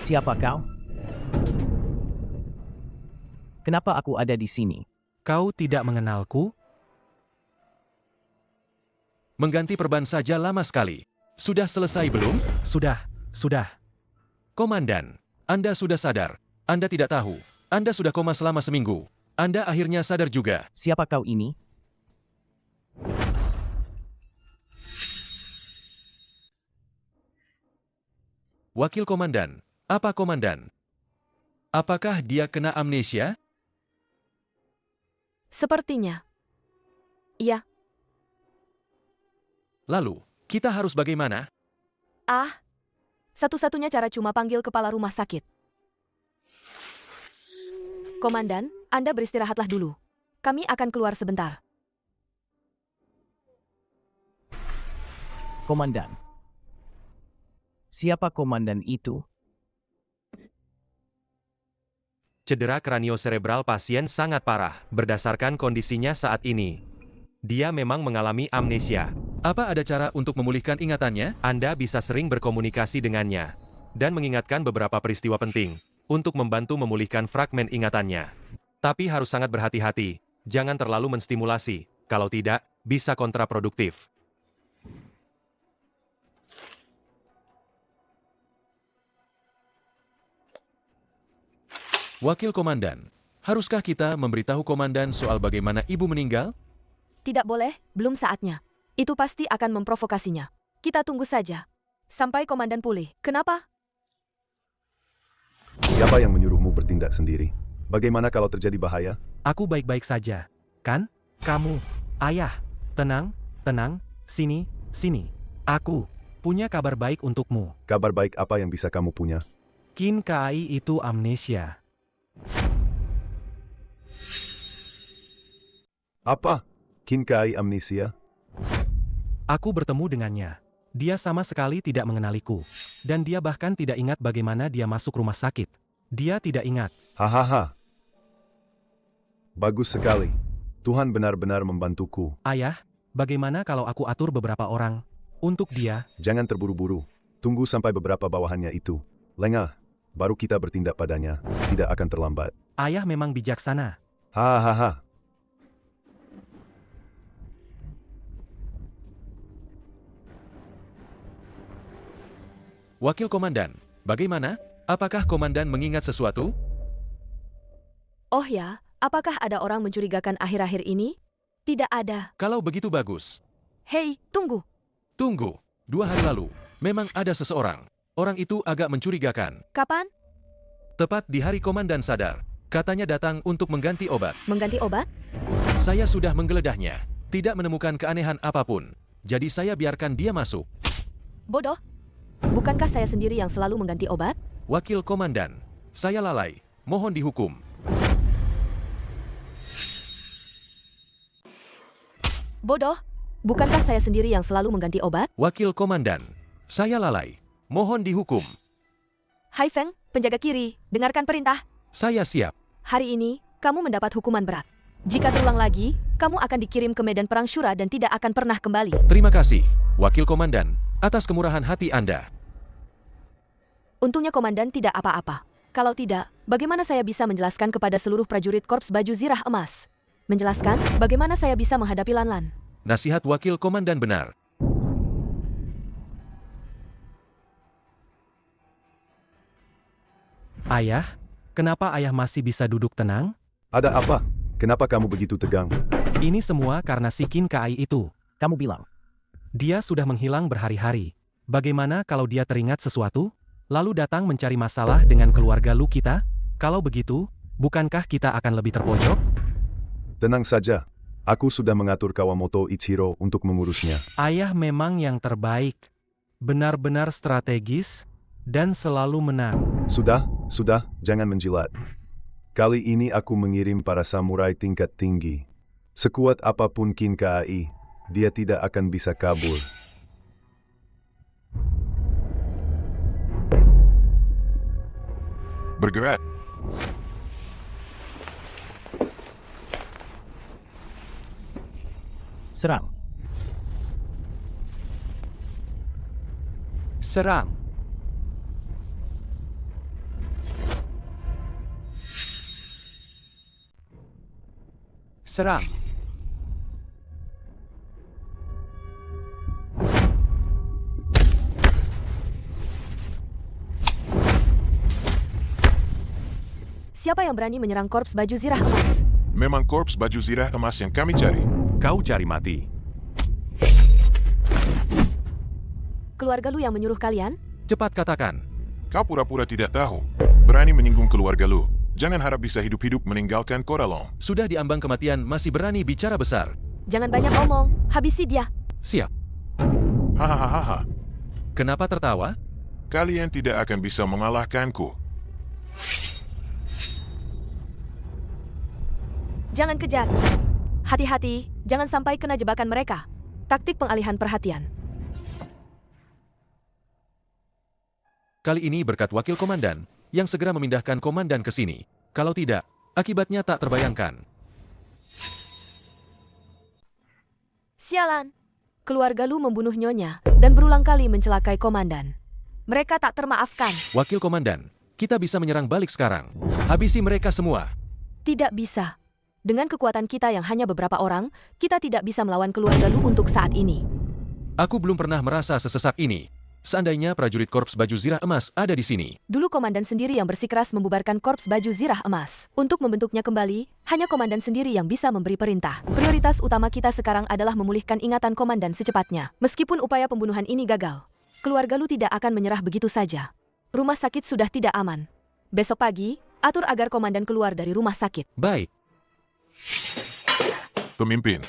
C: Siapa kau? Kenapa aku ada di sini?
F: Kau tidak mengenalku?
N: Mengganti perban saja lama sekali. Sudah selesai belum?
F: Sudah.
N: Komandan, Anda sudah sadar. Anda tidak tahu. Anda sudah koma selama seminggu. Anda akhirnya sadar juga.
C: Siapa kau ini?
N: Wakil Komandan. Apa Komandan? Apakah dia kena amnesia?
D: Sepertinya. Iya.
N: Lalu, kita harus bagaimana?
D: Satu-satunya cara cuma panggil kepala rumah sakit. Komandan, Anda beristirahatlah dulu. Kami akan keluar sebentar.
C: Komandan. Siapa komandan itu?
N: Cedera kranioserebral pasien sangat parah berdasarkan kondisinya saat ini. Dia memang mengalami amnesia. Apa ada cara untuk memulihkan ingatannya? Anda bisa sering berkomunikasi dengannya dan mengingatkan beberapa peristiwa penting untuk membantu memulihkan fragmen ingatannya. Tapi harus sangat berhati-hati, jangan terlalu menstimulasi, kalau tidak, bisa kontraproduktif. Wakil Komandan, haruskah kita memberitahu Komandan soal bagaimana ibu meninggal?
D: Tidak boleh, belum saatnya. Itu pasti akan memprovokasinya. Kita tunggu saja. Sampai Komandan pulih. Kenapa?
G: Siapa yang menyuruhmu bertindak sendiri? Bagaimana kalau terjadi bahaya?
F: Aku baik-baik saja, kan? Kamu, ayah, tenang. Sini. Aku punya kabar baik untukmu.
G: Kabar baik apa yang bisa kamu punya?
F: Kin KAI itu amnesia.
G: Apa? Kin KAI amnesia?
F: Aku bertemu dengannya. Dia sama sekali tidak mengenaliku. Dan dia bahkan tidak ingat bagaimana dia masuk rumah sakit. Dia tidak ingat.
G: Hahaha. Bagus sekali. Tuhan benar-benar membantuku.
F: Ayah, bagaimana kalau aku atur beberapa orang untuk dia?
G: Jangan terburu-buru. Tunggu sampai beberapa bawahannya itu lengah. Baru kita bertindak padanya. Tidak akan terlambat.
F: Ayah memang bijaksana.
G: Hahaha.
N: Wakil Komandan, bagaimana? Apakah Komandan mengingat sesuatu?
D: Oh ya, apakah ada orang mencurigakan akhir-akhir ini? Tidak ada.
N: Kalau begitu bagus.
D: Hei, tunggu.
N: Tunggu, 2 hari lalu, memang ada seseorang. Orang itu agak mencurigakan.
D: Kapan?
N: Tepat di hari Komandan sadar. Katanya datang untuk mengganti obat.
D: Mengganti obat?
N: Saya sudah menggeledahnya. Tidak menemukan keanehan apapun. Jadi saya biarkan dia masuk.
D: Bodoh. Bukankah saya sendiri yang selalu mengganti obat?
N: Wakil Komandan, saya lalai. Mohon dihukum.
D: Bodoh, bukankah saya sendiri yang selalu mengganti obat?
N: Wakil Komandan, saya lalai. Mohon dihukum.
D: Hai Feng, penjaga kiri, dengarkan perintah.
N: Saya siap.
D: Hari ini, kamu mendapat hukuman berat. Jika terulang lagi, kamu akan dikirim ke medan perang Shura dan tidak akan pernah kembali.
N: Terima kasih, Wakil Komandan, atas kemurahan hati Anda.
D: Untungnya Komandan tidak apa-apa. Kalau tidak, bagaimana saya bisa menjelaskan kepada seluruh prajurit Korps Baju Zirah Emas? Menjelaskan bagaimana saya bisa menghadapi Lanlan.
N: Nasihat Wakil Komandan benar.
F: Ayah, kenapa ayah masih bisa duduk tenang?
G: Ada apa? Kenapa kamu begitu tegang?
F: Ini semua karena si Qin Kai itu.
C: Kamu bilang.
F: Dia sudah menghilang berhari-hari. Bagaimana kalau dia teringat sesuatu, lalu datang mencari masalah dengan keluarga Lu kita? Kalau begitu, bukankah kita akan lebih terpojok?
G: Tenang saja. Aku sudah mengatur Kawamoto Ichiro untuk mengurusnya.
F: Ayah memang yang terbaik. Benar-benar strategis dan selalu menang.
G: Sudah, jangan menjilat. Kali ini aku mengirim para samurai tingkat tinggi. Sekuat apapun Qin Kai, dia tidak akan bisa kabur.
O: Bergerak.
C: Serang.
H: Serang. Serang.
D: Siapa yang berani menyerang Korps Baju Zirah Emas?
O: Memang Korps Baju Zirah Emas yang kami cari.
L: Kau cari mati.
D: Keluarga Lu yang menyuruh kalian?
N: Cepat katakan.
O: Kau pura-pura tidak tahu. Berani menyinggung keluarga Lu. Jangan harap bisa hidup-hidup meninggalkan Koralong.
N: Sudah diambang kematian masih berani bicara besar.
D: Jangan banyak omong, habisi dia.
N: Siap.
O: Hahaha.
N: Kenapa tertawa?
O: Kalian tidak akan bisa mengalahkanku.
D: Jangan kejar. Hati-hati, jangan sampai kena jebakan mereka. Taktik pengalihan perhatian.
N: Kali ini berkat Wakil Komandan, yang segera memindahkan komandan ke sini. Kalau tidak, akibatnya tak terbayangkan.
D: Sialan. Keluarga Lu membunuh nyonya dan berulang kali mencelakai komandan. Mereka tak termaafkan.
N: Wakil Komandan, kita bisa menyerang balik sekarang. Habisi mereka semua.
D: Tidak bisa. Dengan kekuatan kita yang hanya beberapa orang, kita tidak bisa melawan keluarga Lu untuk saat ini.
N: Aku belum pernah merasa sesesak ini. Seandainya prajurit Korps Baju Zirah Emas ada di sini.
D: Dulu komandan sendiri yang bersikeras membubarkan Korps Baju Zirah Emas. Untuk membentuknya kembali, hanya komandan sendiri yang bisa memberi perintah. Prioritas utama kita sekarang adalah memulihkan ingatan komandan secepatnya. Meskipun upaya pembunuhan ini gagal, keluarga Lu tidak akan menyerah begitu saja. Rumah sakit sudah tidak aman. Besok pagi, atur agar komandan keluar dari rumah sakit.
N: Baik.
O: Pemimpin,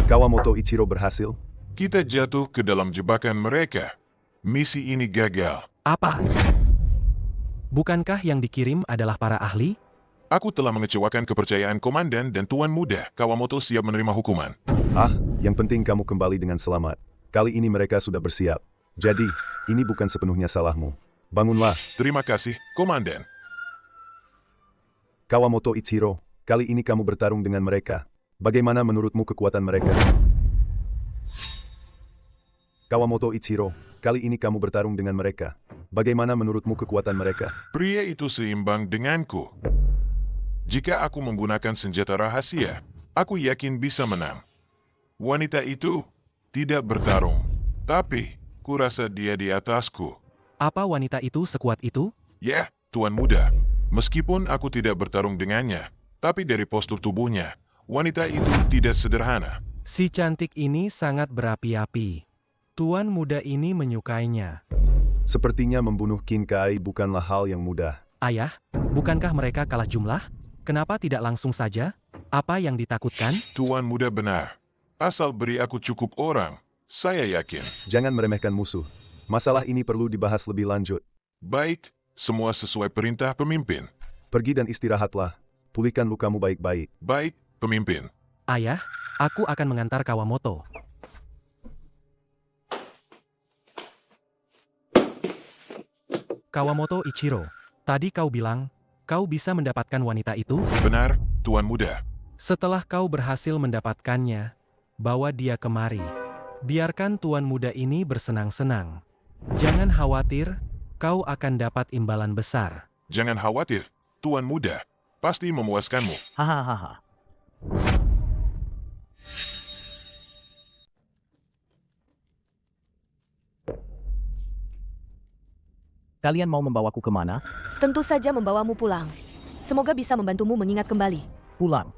G: Kawamoto Ichiro berhasil.
O: kita jatuh ke dalam jebakan mereka. Misi ini gagal.
F: Apa? Bukankah yang dikirim adalah para ahli?
O: Aku telah mengecewakan kepercayaan komandan dan Tuan Muda. Kawamoto siap menerima hukuman.
G: Yang penting kamu kembali dengan selamat. Kali ini mereka sudah bersiap. Jadi, ini bukan sepenuhnya salahmu. Bangunlah.
O: Terima kasih, Komandan.
G: Kawamoto Ichiro, kali ini kamu bertarung dengan mereka. Bagaimana menurutmu kekuatan mereka? Kawamoto Ichiro, kali ini kamu bertarung dengan mereka. Bagaimana menurutmu kekuatan mereka?
O: Pria itu seimbang denganku. Jika aku menggunakan senjata rahasia, aku yakin bisa menang. Wanita itu tidak bertarung, tapi kurasa dia di atasku.
F: Apa wanita itu sekuat itu?
O: Ya, Tuan Muda. Meskipun aku tidak bertarung dengannya, tapi dari postur tubuhnya, wanita itu tidak sederhana.
F: Si cantik ini sangat berapi-api. Tuan Muda ini menyukainya.
G: Sepertinya membunuh Qin Kai bukanlah hal yang mudah.
F: Ayah, bukankah mereka kalah jumlah? Kenapa tidak langsung saja? Apa yang ditakutkan?
O: Tuan Muda benar. Asal beri aku cukup orang, saya yakin.
G: Jangan meremehkan musuh. Masalah ini perlu dibahas lebih lanjut.
O: Baik, semua sesuai perintah pemimpin.
G: Pergi dan istirahatlah. Pulihkan lukamu baik-baik.
O: Baik, pemimpin.
F: Ayah, aku akan mengantar Kawamoto. Kawamoto Ichiro, tadi kau bilang, kau bisa mendapatkan wanita itu?
O: Benar, Tuan Muda.
F: Setelah kau berhasil mendapatkannya, bawa dia kemari. Biarkan Tuan Muda ini bersenang-senang. Jangan khawatir, kau akan dapat imbalan besar.
O: Jangan khawatir, Tuan Muda. Pasti memuaskanmu.
C: Hahaha. Kalian mau membawaku kemana?
D: Tentu saja membawamu pulang. Semoga bisa membantumu mengingat kembali.
C: Pulang.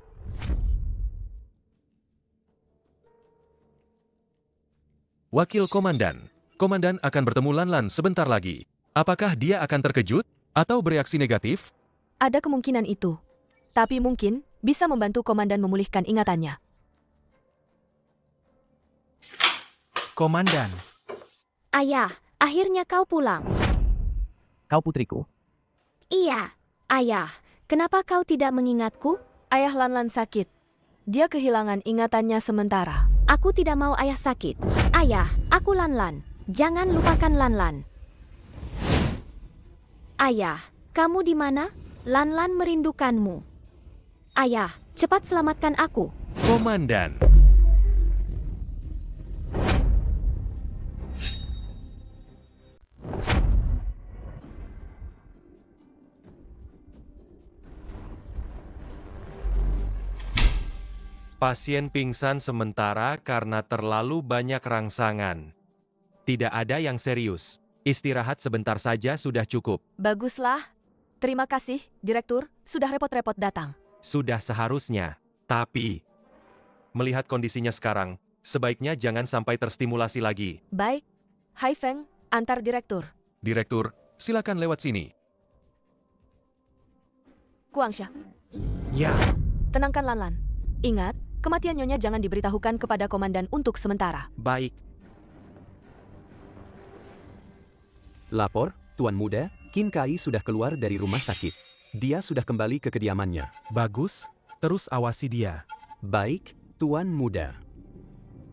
H: Wakil Komandan. Komandan akan bertemu Lanlan sebentar lagi. Apakah dia akan terkejut atau bereaksi negatif?
D: Ada kemungkinan itu. Tapi mungkin bisa membantu komandan memulihkan ingatannya.
F: Komandan.
J: Ayah, akhirnya kau pulang.
C: Kau putriku.
J: Iya, ayah. Kenapa kau tidak mengingatku?
D: Ayah Lanlan sakit. Dia kehilangan ingatannya sementara.
J: Aku tidak mau ayah sakit. Ayah, aku Lanlan. Jangan lupakan Lanlan. Ayah, kamu di mana? Lanlan merindukanmu. Ayah, cepat selamatkan aku.
H: Komandan. Pasien pingsan sementara karena terlalu banyak rangsangan. Tidak ada yang serius. Istirahat sebentar saja sudah cukup.
D: Baguslah. Terima kasih, Direktur. Sudah repot-repot datang.
H: Sudah seharusnya. Tapi, melihat kondisinya sekarang, sebaiknya jangan sampai terstimulasi lagi.
D: Baik. Hai Feng, antar Direktur.
H: Direktur, silakan lewat sini.
D: Kuangsha.
F: Ya.
D: Tenangkan Lanlan. Ingat, kematian Nyonya jangan diberitahukan kepada komandan untuk sementara.
H: Baik.
M: Lapor, Tuan Muda, Qin Kai sudah keluar dari rumah sakit. Dia sudah kembali ke kediamannya.
F: Bagus, terus awasi dia.
M: Baik, Tuan Muda.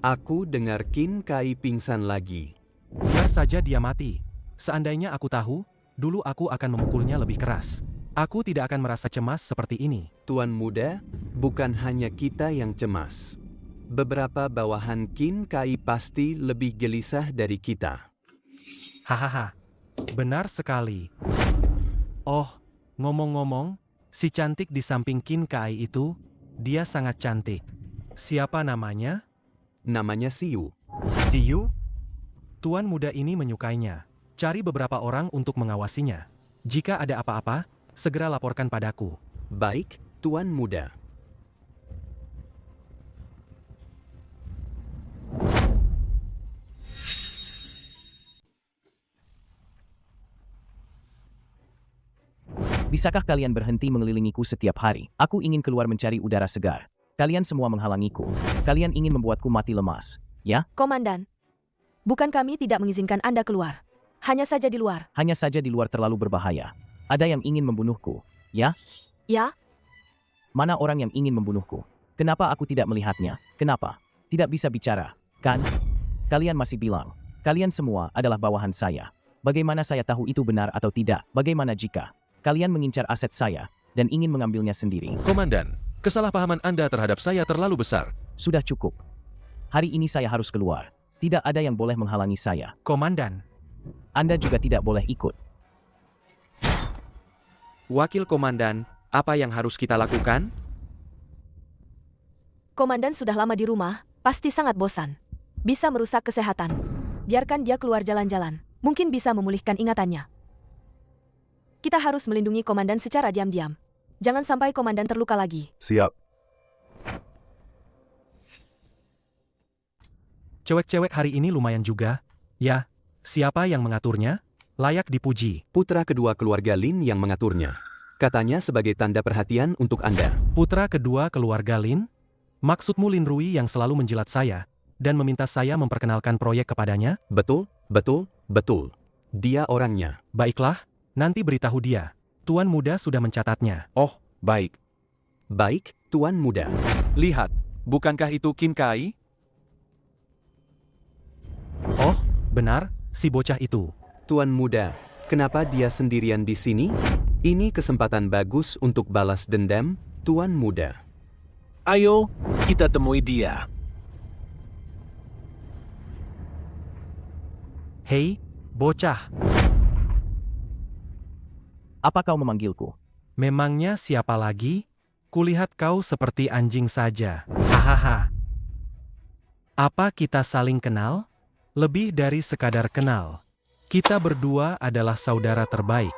M: Aku dengar Qin Kai pingsan lagi.
F: Biar saja dia mati. Seandainya aku tahu, dulu aku akan memukulnya lebih keras. Aku tidak akan merasa cemas seperti ini.
M: Tuan Muda, bukan hanya kita yang cemas. Beberapa bawahan Qin Kai pasti lebih gelisah dari kita.
F: Hahaha, benar sekali. Oh, ngomong-ngomong, si cantik di samping Qin Kai itu, dia sangat cantik. Siapa namanya?
M: Namanya Siyu.
F: Siyu? Tuan muda ini menyukainya. Cari beberapa orang untuk mengawasinya. Jika ada apa-apa, segera laporkan padaku.
M: Baik, Tuan Muda.
C: Bisakah kalian berhenti mengelilingiku setiap hari? Aku ingin keluar mencari udara segar. Kalian semua menghalangiku. Kalian ingin membuatku mati lemas, ya?
D: Komandan, bukan kami tidak mengizinkan Anda keluar. Hanya saja di luar.
C: Hanya saja di luar terlalu berbahaya. Ada yang ingin membunuhku, ya?
D: Ya?
C: Mana orang yang ingin membunuhku? Kenapa aku tidak melihatnya? Kenapa? Tidak bisa bicara, kan? Kalian masih bilang, kalian semua adalah bawahan saya. Bagaimana saya tahu itu benar atau tidak? Bagaimana jika kalian mengincar aset saya dan ingin mengambilnya sendiri?
H: Komandan, kesalahpahaman Anda terhadap saya terlalu besar.
C: Sudah cukup. Hari ini saya harus keluar. Tidak ada yang boleh menghalangi saya.
F: Komandan.
C: Anda juga tidak boleh ikut.
H: Wakil Komandan, apa yang harus kita lakukan?
D: Komandan sudah lama di rumah, pasti sangat bosan. Bisa merusak kesehatan. Biarkan dia keluar jalan-jalan. Mungkin bisa memulihkan ingatannya. Kita harus melindungi komandan secara diam-diam. Jangan sampai komandan terluka lagi.
G: Siap.
F: Cewek-cewek hari ini lumayan juga. Ya, siapa yang mengaturnya? Layak dipuji.
M: Putra kedua keluarga Lin yang mengaturnya. Katanya sebagai tanda perhatian untuk Anda.
F: Putra kedua keluarga Lin? Maksudmu Lin Rui yang selalu menjilat saya dan meminta saya memperkenalkan proyek kepadanya?
M: Betul, betul, betul. Dia orangnya.
F: Baiklah, nanti beritahu dia. Tuan muda sudah mencatatnya.
H: Oh, baik.
M: Baik, Tuan Muda.
H: Lihat, Bukankah itu Qin Kai?
F: Oh, benar, si bocah itu.
M: Tuan muda, kenapa dia sendirian di sini? Ini kesempatan bagus untuk balas dendam, Tuan muda.
P: Ayo, kita temui dia.
F: Hei, bocah.
C: Apa kau memanggilku?
F: Memangnya siapa lagi? Kulihat kau seperti anjing saja. Hahaha. Apa kita saling kenal? Lebih dari sekadar kenal. Kita berdua adalah saudara terbaik.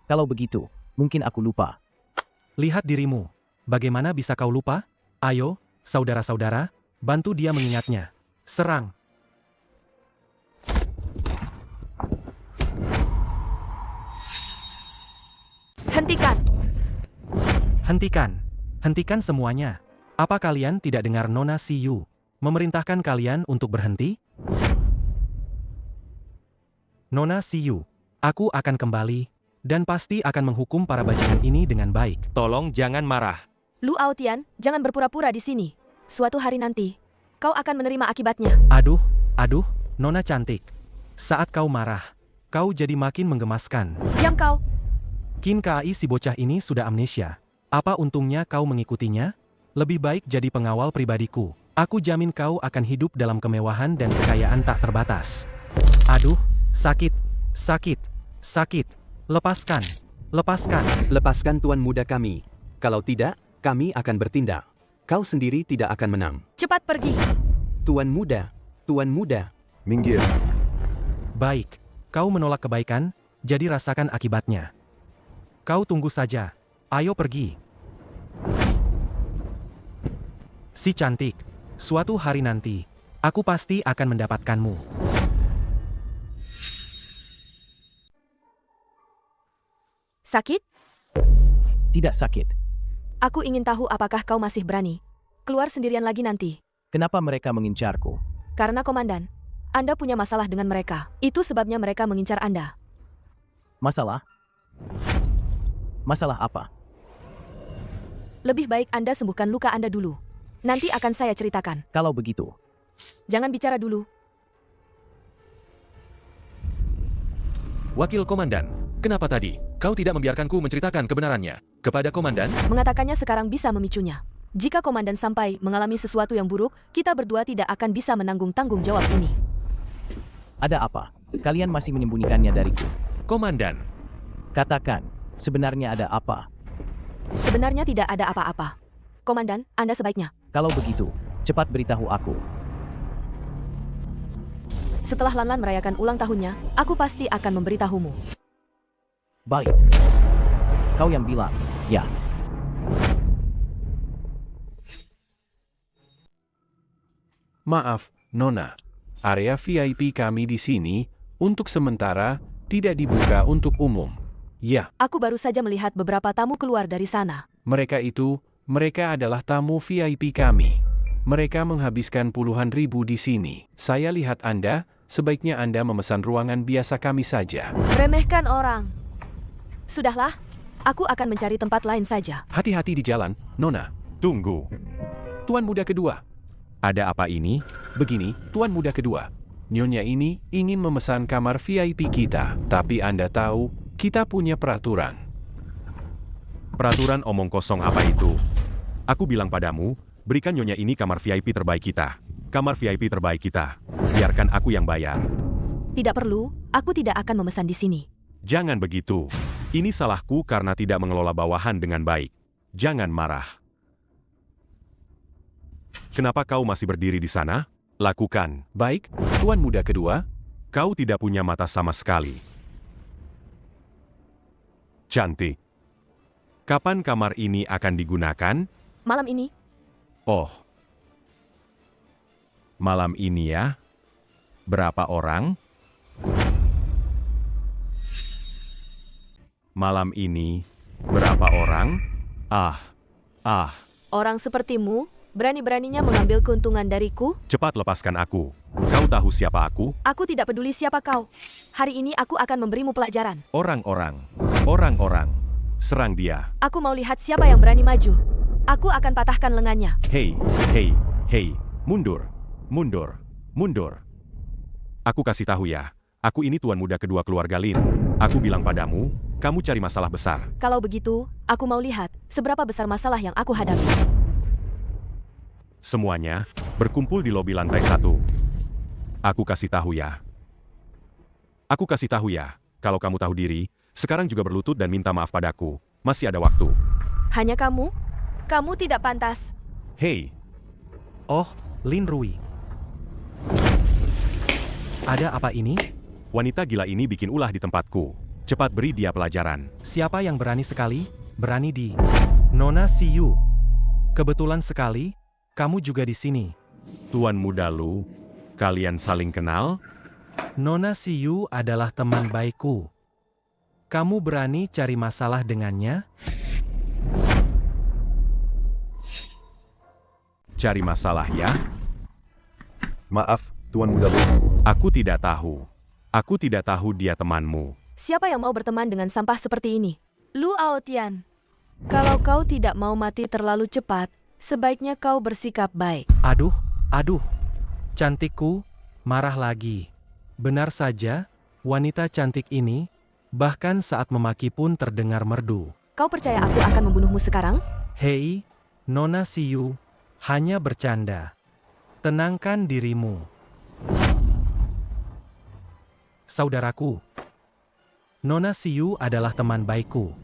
C: Kalau begitu, mungkin aku lupa.
F: Lihat dirimu. Bagaimana bisa kau lupa? Ayo, saudara-saudara, bantu dia mengingatnya. Serang.
D: Hentikan!
F: Hentikan. Hentikan semuanya. Apa kalian tidak dengar Nona Siyu memerintahkan kalian untuk berhenti? Nona Siyu, aku akan kembali, dan pasti akan menghukum para bajingan ini dengan baik.
N: Tolong jangan marah.
D: Lu Aotian, jangan berpura-pura di sini. Suatu hari nanti, kau akan menerima akibatnya.
F: Aduh, Nona cantik. Saat kau marah, kau jadi makin menggemaskan.
D: Diam kau!
F: Qin Kai si bocah ini sudah amnesia. Apa untungnya kau mengikutinya? Lebih baik jadi pengawal pribadiku. Aku jamin kau akan hidup dalam kemewahan dan kekayaan tak terbatas. Aduh, sakit, sakit, sakit. Lepaskan, lepaskan.
M: Lepaskan tuan muda kami. Kalau tidak, kami akan bertindak. Kau sendiri tidak akan menang.
D: Cepat pergi.
M: Tuan muda, tuan muda.
G: Minggir.
F: Baik, kau menolak kebaikan, jadi rasakan akibatnya. Kau tunggu saja. Ayo pergi. Si cantik, suatu hari nanti, aku pasti akan mendapatkanmu.
D: Sakit?
C: Tidak sakit.
D: Aku ingin tahu apakah kau masih berani. Keluar sendirian lagi nanti.
C: Kenapa mereka mengincarku?
D: Karena Komandan, Anda punya masalah dengan mereka. Itu sebabnya mereka mengincar Anda.
C: Masalah? Masalah apa?
D: Lebih baik Anda sembuhkan luka Anda dulu. Nanti akan saya ceritakan.
C: Kalau begitu.
D: Jangan bicara dulu.
H: Wakil Komandan, kenapa tadi kau tidak membiarkanku menceritakan kebenarannya kepada Komandan?
D: Mengatakannya sekarang bisa memicunya. Jika Komandan sampai mengalami sesuatu yang buruk, kita berdua tidak akan bisa menanggung tanggung jawab ini.
C: Ada apa? Kalian masih menyembunyikannya dariku.
N: Komandan.
C: Katakan, sebenarnya ada apa?
D: Sebenarnya tidak ada apa-apa. Komandan, Anda sebaiknya.
C: Kalau begitu, cepat beritahu aku.
D: Setelah Lanlan merayakan ulang tahunnya, aku pasti akan memberitahumu.
C: Baik. Kau yang bilang, ya.
Q: Maaf, Nona. Area VIP kami di sini, untuk sementara, tidak dibuka untuk umum. Ya,
D: Aku baru saja melihat beberapa tamu keluar dari sana.
Q: mereka adalah tamu VIP kami. Mereka menghabiskan puluhan ribu di sini. Saya lihat Anda, sebaiknya Anda memesan ruangan biasa kami saja.
D: Remehkan orang. Sudahlah, aku akan mencari tempat lain saja.
Q: Hati-hati di jalan, Nona.
N: Tunggu.
Q: Tuan muda kedua.
N: Ada apa ini?
Q: Begini, Tuan muda kedua. Nyonya ini ingin memesan kamar VIP kita, tapi Anda tahu, kita punya peraturan.
N: Peraturan omong kosong apa itu? Aku bilang padamu, berikan nyonya ini kamar VIP terbaik kita. Kamar VIP terbaik kita. Biarkan aku yang bayar.
D: Tidak perlu, aku tidak akan memesan di sini.
N: Jangan begitu. Ini salahku karena tidak mengelola bawahan dengan baik. Jangan marah. Kenapa kau masih berdiri di sana? Lakukan.
Q: Baik, Tuan muda kedua.
N: Kau tidak punya mata sama sekali. Cantik. Kapan kamar ini akan digunakan?
D: Malam ini,
N: Oh. Malam ini ya? Berapa orang? Malam ini, berapa orang?
D: orang sepertimu berani-beraninya mengambil keuntungan dariku.
N: Cepat lepaskan aku. Kau tahu siapa aku?
D: Aku tidak peduli siapa kau. Hari ini aku akan memberimu pelajaran.
N: Orang-orang. Serang dia.
D: Aku mau lihat siapa yang berani maju. Aku akan patahkan lengannya.
N: Hei, mundur, mundur, mundur. Aku kasih tahu ya, aku ini tuan muda kedua keluarga Lin. Aku bilang padamu, kamu cari masalah besar.
D: Kalau begitu, aku mau lihat seberapa besar masalah yang aku hadapi.
N: Semuanya berkumpul di lobi lantai 1. Aku kasih tahu ya. Aku kasih tahu ya, kalau kamu tahu diri, sekarang juga berlutut dan minta maaf padaku. Masih ada waktu.
D: Hanya kamu? Kamu tidak pantas.
N: Hei.
F: Oh, Lin Rui. Ada apa ini?
N: Wanita gila ini bikin ulah di tempatku. Cepat beri dia pelajaran.
F: Siapa yang berani sekali, berani di Nona Siyu. Kebetulan sekali, kamu juga di sini.
N: Tuan muda Lu, kalian saling kenal?
F: Nona Siyu adalah teman baikku. Kamu berani cari masalah dengannya?
N: Cari masalah ya?
G: Maaf, Tuan Muda Lu.
N: Aku tidak tahu. Aku tidak tahu dia temanmu.
D: Siapa yang mau berteman dengan sampah seperti ini? Lu Aotian. Kalau kau tidak mau mati terlalu cepat, sebaiknya kau bersikap baik.
F: Aduh, cantikku, marah lagi. Benar saja, wanita cantik ini, bahkan saat memaki pun terdengar merdu.
D: Kau percaya aku akan membunuhmu sekarang?
F: Hei, Nona Siyu, hanya bercanda. Tenangkan dirimu. Saudaraku, Nona Siyu adalah teman baikku.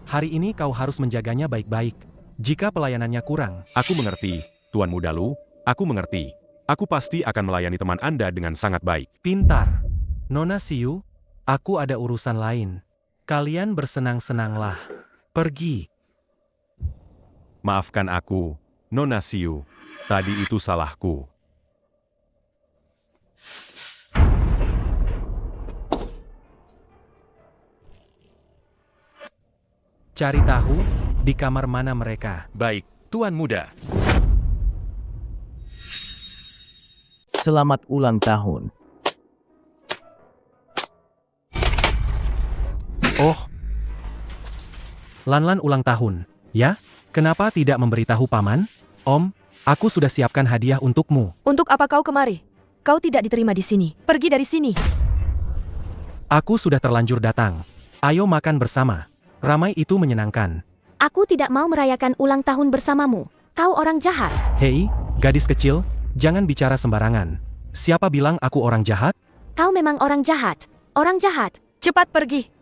F: Hari ini kau harus menjaganya baik-baik. Jika pelayanannya kurang,
N: Aku mengerti, Tuan Muda Lu, aku mengerti. Aku pasti akan melayani teman Anda dengan sangat baik.
F: Pintar. Nona Siyu, aku ada urusan lain. Kalian bersenang-senanglah. Pergi.
N: Maafkan aku, Nona Siyu. Tadi itu salahku.
F: Cari tahu, di kamar mana mereka.
N: Baik, Tuan Muda.
C: Selamat ulang tahun.
F: Oh, Lanlan ulang tahun, ya? Kenapa tidak memberitahu paman? Om, aku sudah siapkan hadiah untukmu.
D: Untuk apa kau kemari? Kau tidak diterima di sini. Pergi dari sini.
F: Aku sudah terlanjur datang. Ayo makan bersama. Ramai itu menyenangkan.
J: Aku tidak mau merayakan ulang tahun bersamamu. Kau orang jahat.
F: Hei, gadis kecil, jangan bicara sembarangan. Siapa bilang aku orang jahat?
J: Kau memang orang jahat. Orang jahat.
D: Cepat pergi.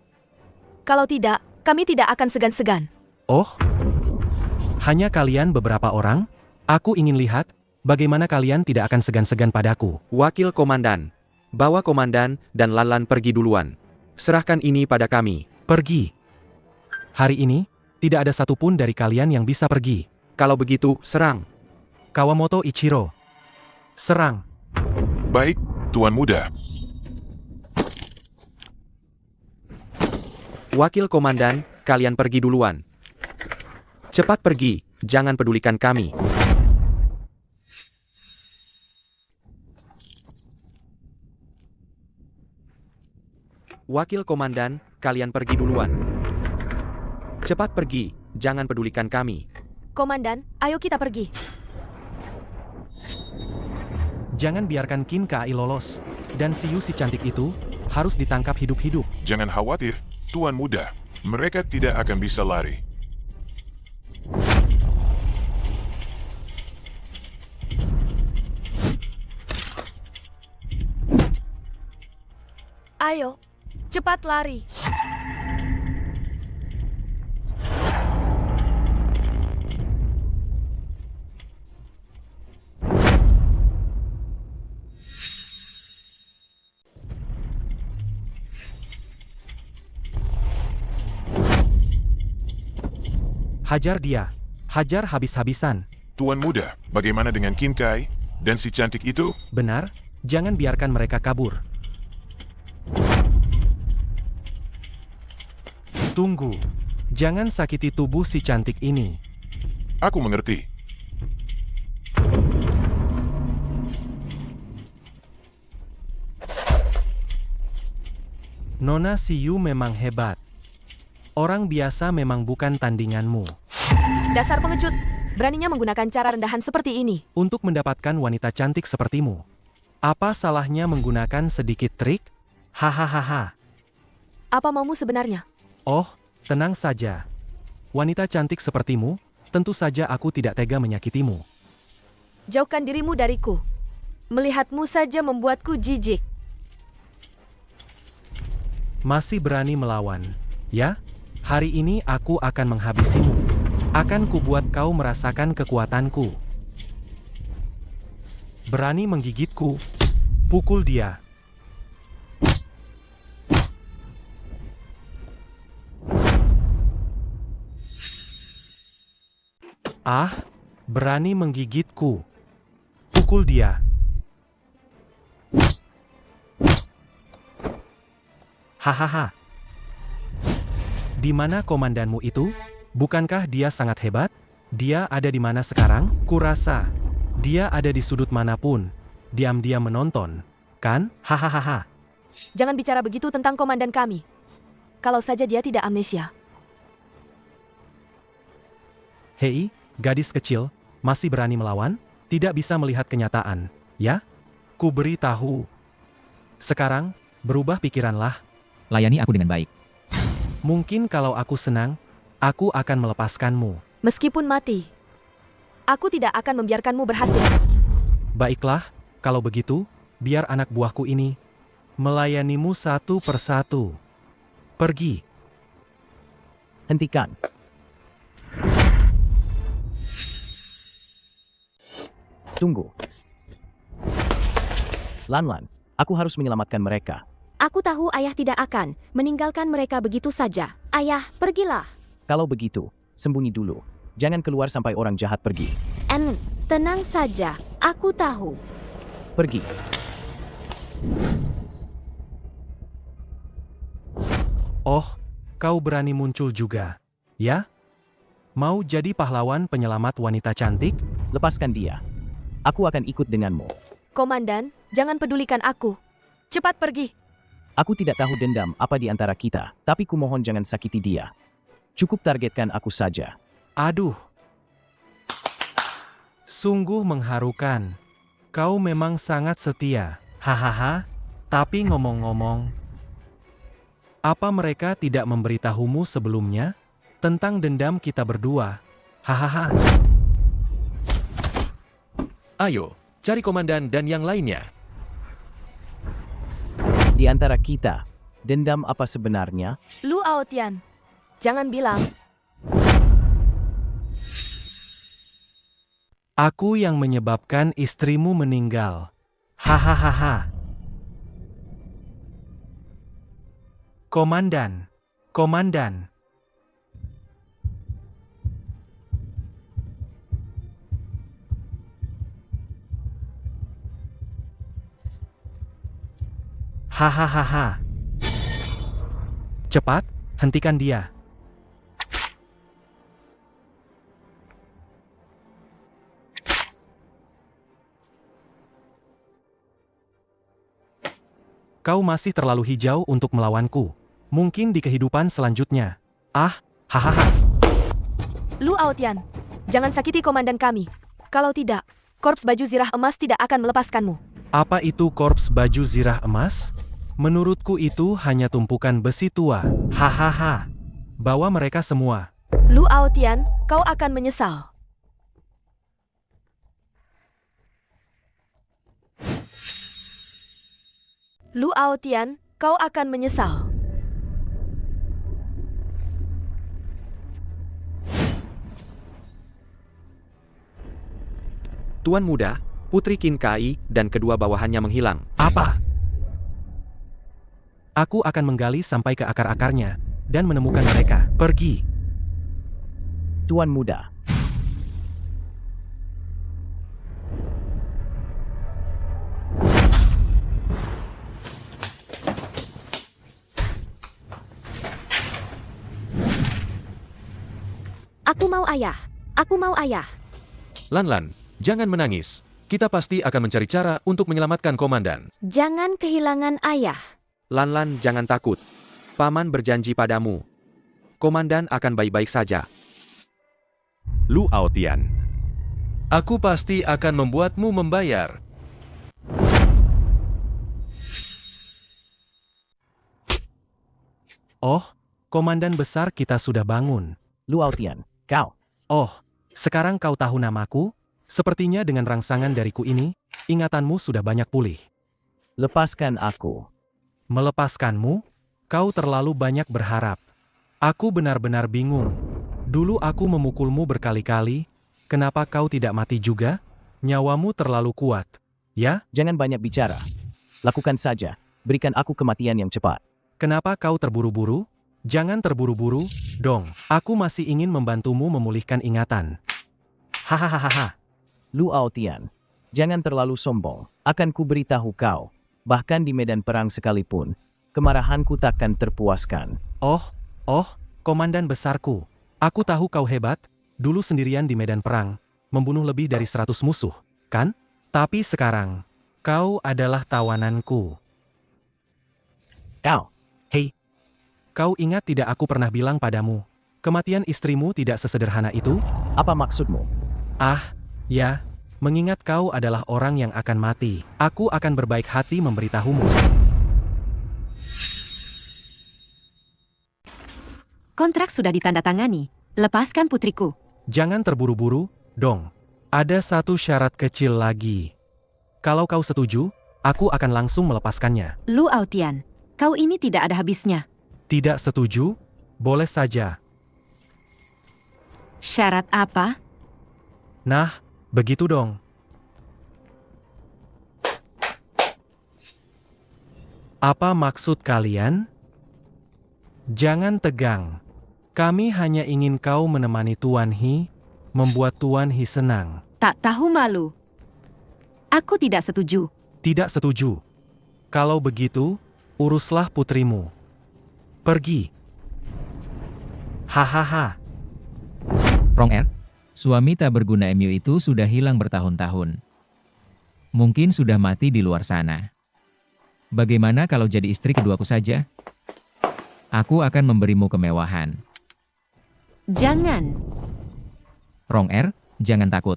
D: Kalau tidak, kami tidak akan segan-segan.
F: Oh, hanya kalian beberapa orang? Aku ingin lihat bagaimana kalian tidak akan segan-segan padaku.
H: Wakil Komandan, bawa Komandan dan Lanlan pergi duluan. Serahkan ini pada kami.
F: Pergi. Hari ini, tidak ada satupun dari kalian yang bisa pergi.
H: Kalau begitu, serang.
F: Kawamoto Ichiro. Serang.
O: Baik, Tuan Muda.
H: Wakil Komandan, kalian pergi duluan. Cepat pergi, jangan pedulikan kami. Wakil Komandan, kalian pergi duluan. Cepat pergi, jangan pedulikan kami.
D: Komandan, ayo kita pergi.
F: Jangan biarkan Qin Kai lolos. Dan Siyu si cantik itu harus ditangkap hidup-hidup.
O: Jangan khawatir, Tuan Muda. Mereka tidak akan bisa lari.
D: Ayo, cepat lari.
F: Hajar dia. Hajar habis-habisan.
O: Tuan Muda, bagaimana dengan Qin Kai dan si cantik itu?
F: Benar, jangan biarkan mereka kabur. Tunggu. Jangan sakiti tubuh si cantik ini.
O: Aku mengerti.
F: Nona Siyu memang hebat. Orang biasa memang bukan tandinganmu.
D: Dasar pengecut, beraninya menggunakan cara rendahan seperti ini.
F: Untuk mendapatkan wanita cantik sepertimu, apa salahnya menggunakan sedikit trik? Hahaha.
D: Apa maumu sebenarnya?
F: Oh, tenang saja. Wanita cantik sepertimu, tentu saja aku tidak tega menyakitimu.
D: Jauhkan dirimu dariku. Melihatmu saja membuatku jijik.
F: Masih berani melawan, ya? Hari ini aku akan menghabisimu. Akan kubuat kau merasakan kekuatanku. Berani menggigitku? Pukul dia. Ah, berani menggigitku. Pukul dia. Hahaha. Di mana komandanmu itu? Bukankah dia sangat hebat? Dia ada di mana sekarang? Kurasa dia ada di sudut manapun. Diam-diam menonton, kan? Hahaha.
D: Jangan bicara begitu tentang komandan kami. Kalau saja dia tidak amnesia.
F: Hei, gadis kecil, masih berani melawan? Tidak bisa melihat kenyataan, ya? Ku beritahu. Sekarang, berubah pikiranlah.
I: Layani aku dengan baik.
F: Mungkin kalau aku senang, aku akan melepaskanmu.
D: Meskipun mati, aku tidak akan membiarkanmu berhasil.
F: Baiklah, kalau begitu, biar anak buahku ini melayanimu satu persatu. Pergi.
C: Hentikan. Tunggu. Lanlan, aku harus menyelamatkan mereka.
J: Aku tahu ayah tidak akan meninggalkan mereka begitu saja. Ayah, pergilah.
C: Kalau begitu, sembunyi dulu. Jangan keluar sampai orang jahat pergi.
J: Tenang saja. Aku tahu.
C: Pergi.
F: Oh, kau berani muncul juga, ya? Mau jadi pahlawan penyelamat wanita cantik?
C: Lepaskan dia. Aku akan ikut denganmu.
D: Komandan, jangan pedulikan aku. Cepat pergi.
C: Aku tidak tahu dendam apa di antara kita, tapi kumohon jangan sakiti dia. Cukup targetkan aku saja.
F: Aduh. Sungguh mengharukan. Kau memang sangat setia. Hahaha. Tapi ngomong-ngomong, apa mereka tidak memberitahumu sebelumnya tentang dendam kita berdua? Hahaha.
N: Ayo, cari komandan dan yang lainnya.
C: Di antara kita, dendam apa sebenarnya?
D: Lu Aotian, jangan bilang.
F: Aku yang menyebabkan istrimu meninggal. Hahaha. Komandan, komandan. Hahaha. Cepat, hentikan dia. Kau masih terlalu hijau untuk melawanku. Mungkin di kehidupan selanjutnya. Ah, hahaha.
D: Lu Aotian, jangan sakiti komandan kami. Kalau tidak, Korps Baju Zirah Emas tidak akan melepaskanmu.
F: Apa itu Korps Baju Zirah Emas? Menurutku itu hanya tumpukan besi tua. Hahaha. Bawa mereka semua.
D: Lu Aotian, kau akan menyesal. Lu Aotian, kau akan menyesal.
H: Tuan Muda, Putri Qin Kai, dan kedua bawahannya menghilang.
F: Apa? Aku akan menggali sampai ke akar-akarnya dan menemukan mereka. Pergi.
C: Tuan Muda.
J: Aku mau ayah. Aku mau ayah.
H: Lanlan, jangan menangis. Kita pasti akan mencari cara untuk menyelamatkan komandan.
J: Jangan kehilangan ayah.
H: Lanlan, jangan takut. Paman berjanji padamu. Komandan akan baik-baik saja.
L: Lu Aotian.
H: Aku pasti akan membuatmu membayar.
F: Oh, Komandan Besar kita sudah bangun.
C: Lu Aotian, kau.
F: Oh, sekarang kau tahu namaku? Sepertinya dengan rangsangan dariku ini, ingatanmu sudah banyak pulih.
C: Lepaskan aku.
F: Melepaskanmu? Kau terlalu banyak berharap. Aku benar-benar bingung. Dulu aku memukulmu berkali-kali. Kenapa kau tidak mati juga? Nyawamu terlalu kuat. Ya?
C: Jangan banyak bicara. Lakukan saja. Berikan aku kematian yang cepat.
F: Kenapa kau terburu-buru? Jangan terburu-buru, dong. Aku masih ingin membantumu memulihkan ingatan. Hahaha.
C: Lu Aotian, jangan terlalu sombong. Akan kuberitahu kau. Bahkan di medan perang sekalipun, kemarahanku takkan terpuaskan.
F: Oh, Komandan Besarku. Aku tahu kau hebat, dulu sendirian di medan perang, membunuh lebih dari 100 musuh, kan? Tapi sekarang, kau adalah tawananku.
C: Kau.
F: Hei, kau ingat tidak aku pernah bilang padamu, kematian istrimu tidak sesederhana itu?
C: Apa maksudmu?
F: Ya, mengingat kau adalah orang yang akan mati, aku akan berbaik hati memberitahumu.
A: Kontrak sudah ditandatangani. Lepaskan putriku.
F: Jangan terburu-buru, dong. Ada satu syarat kecil lagi. Kalau kau setuju, aku akan langsung melepaskannya.
A: Lu Aotian, kau ini tidak ada habisnya.
F: Tidak setuju? Boleh saja.
A: Syarat apa?
F: Nah, begitu dong. Apa maksud kalian? Jangan tegang. Kami hanya ingin kau menemani Tuan He, membuat Tuan He senang.
A: Tak tahu malu. Aku tidak setuju.
F: Tidak setuju. Kalau begitu, uruslah putrimu. Pergi. Hahaha.
I: Rong Er, suami tak berguna MU itu sudah hilang bertahun-tahun. Mungkin sudah mati di luar sana. Bagaimana kalau jadi istri keduaku saja? Aku akan memberimu kemewahan.
A: Jangan.
I: Rong Er, jangan takut.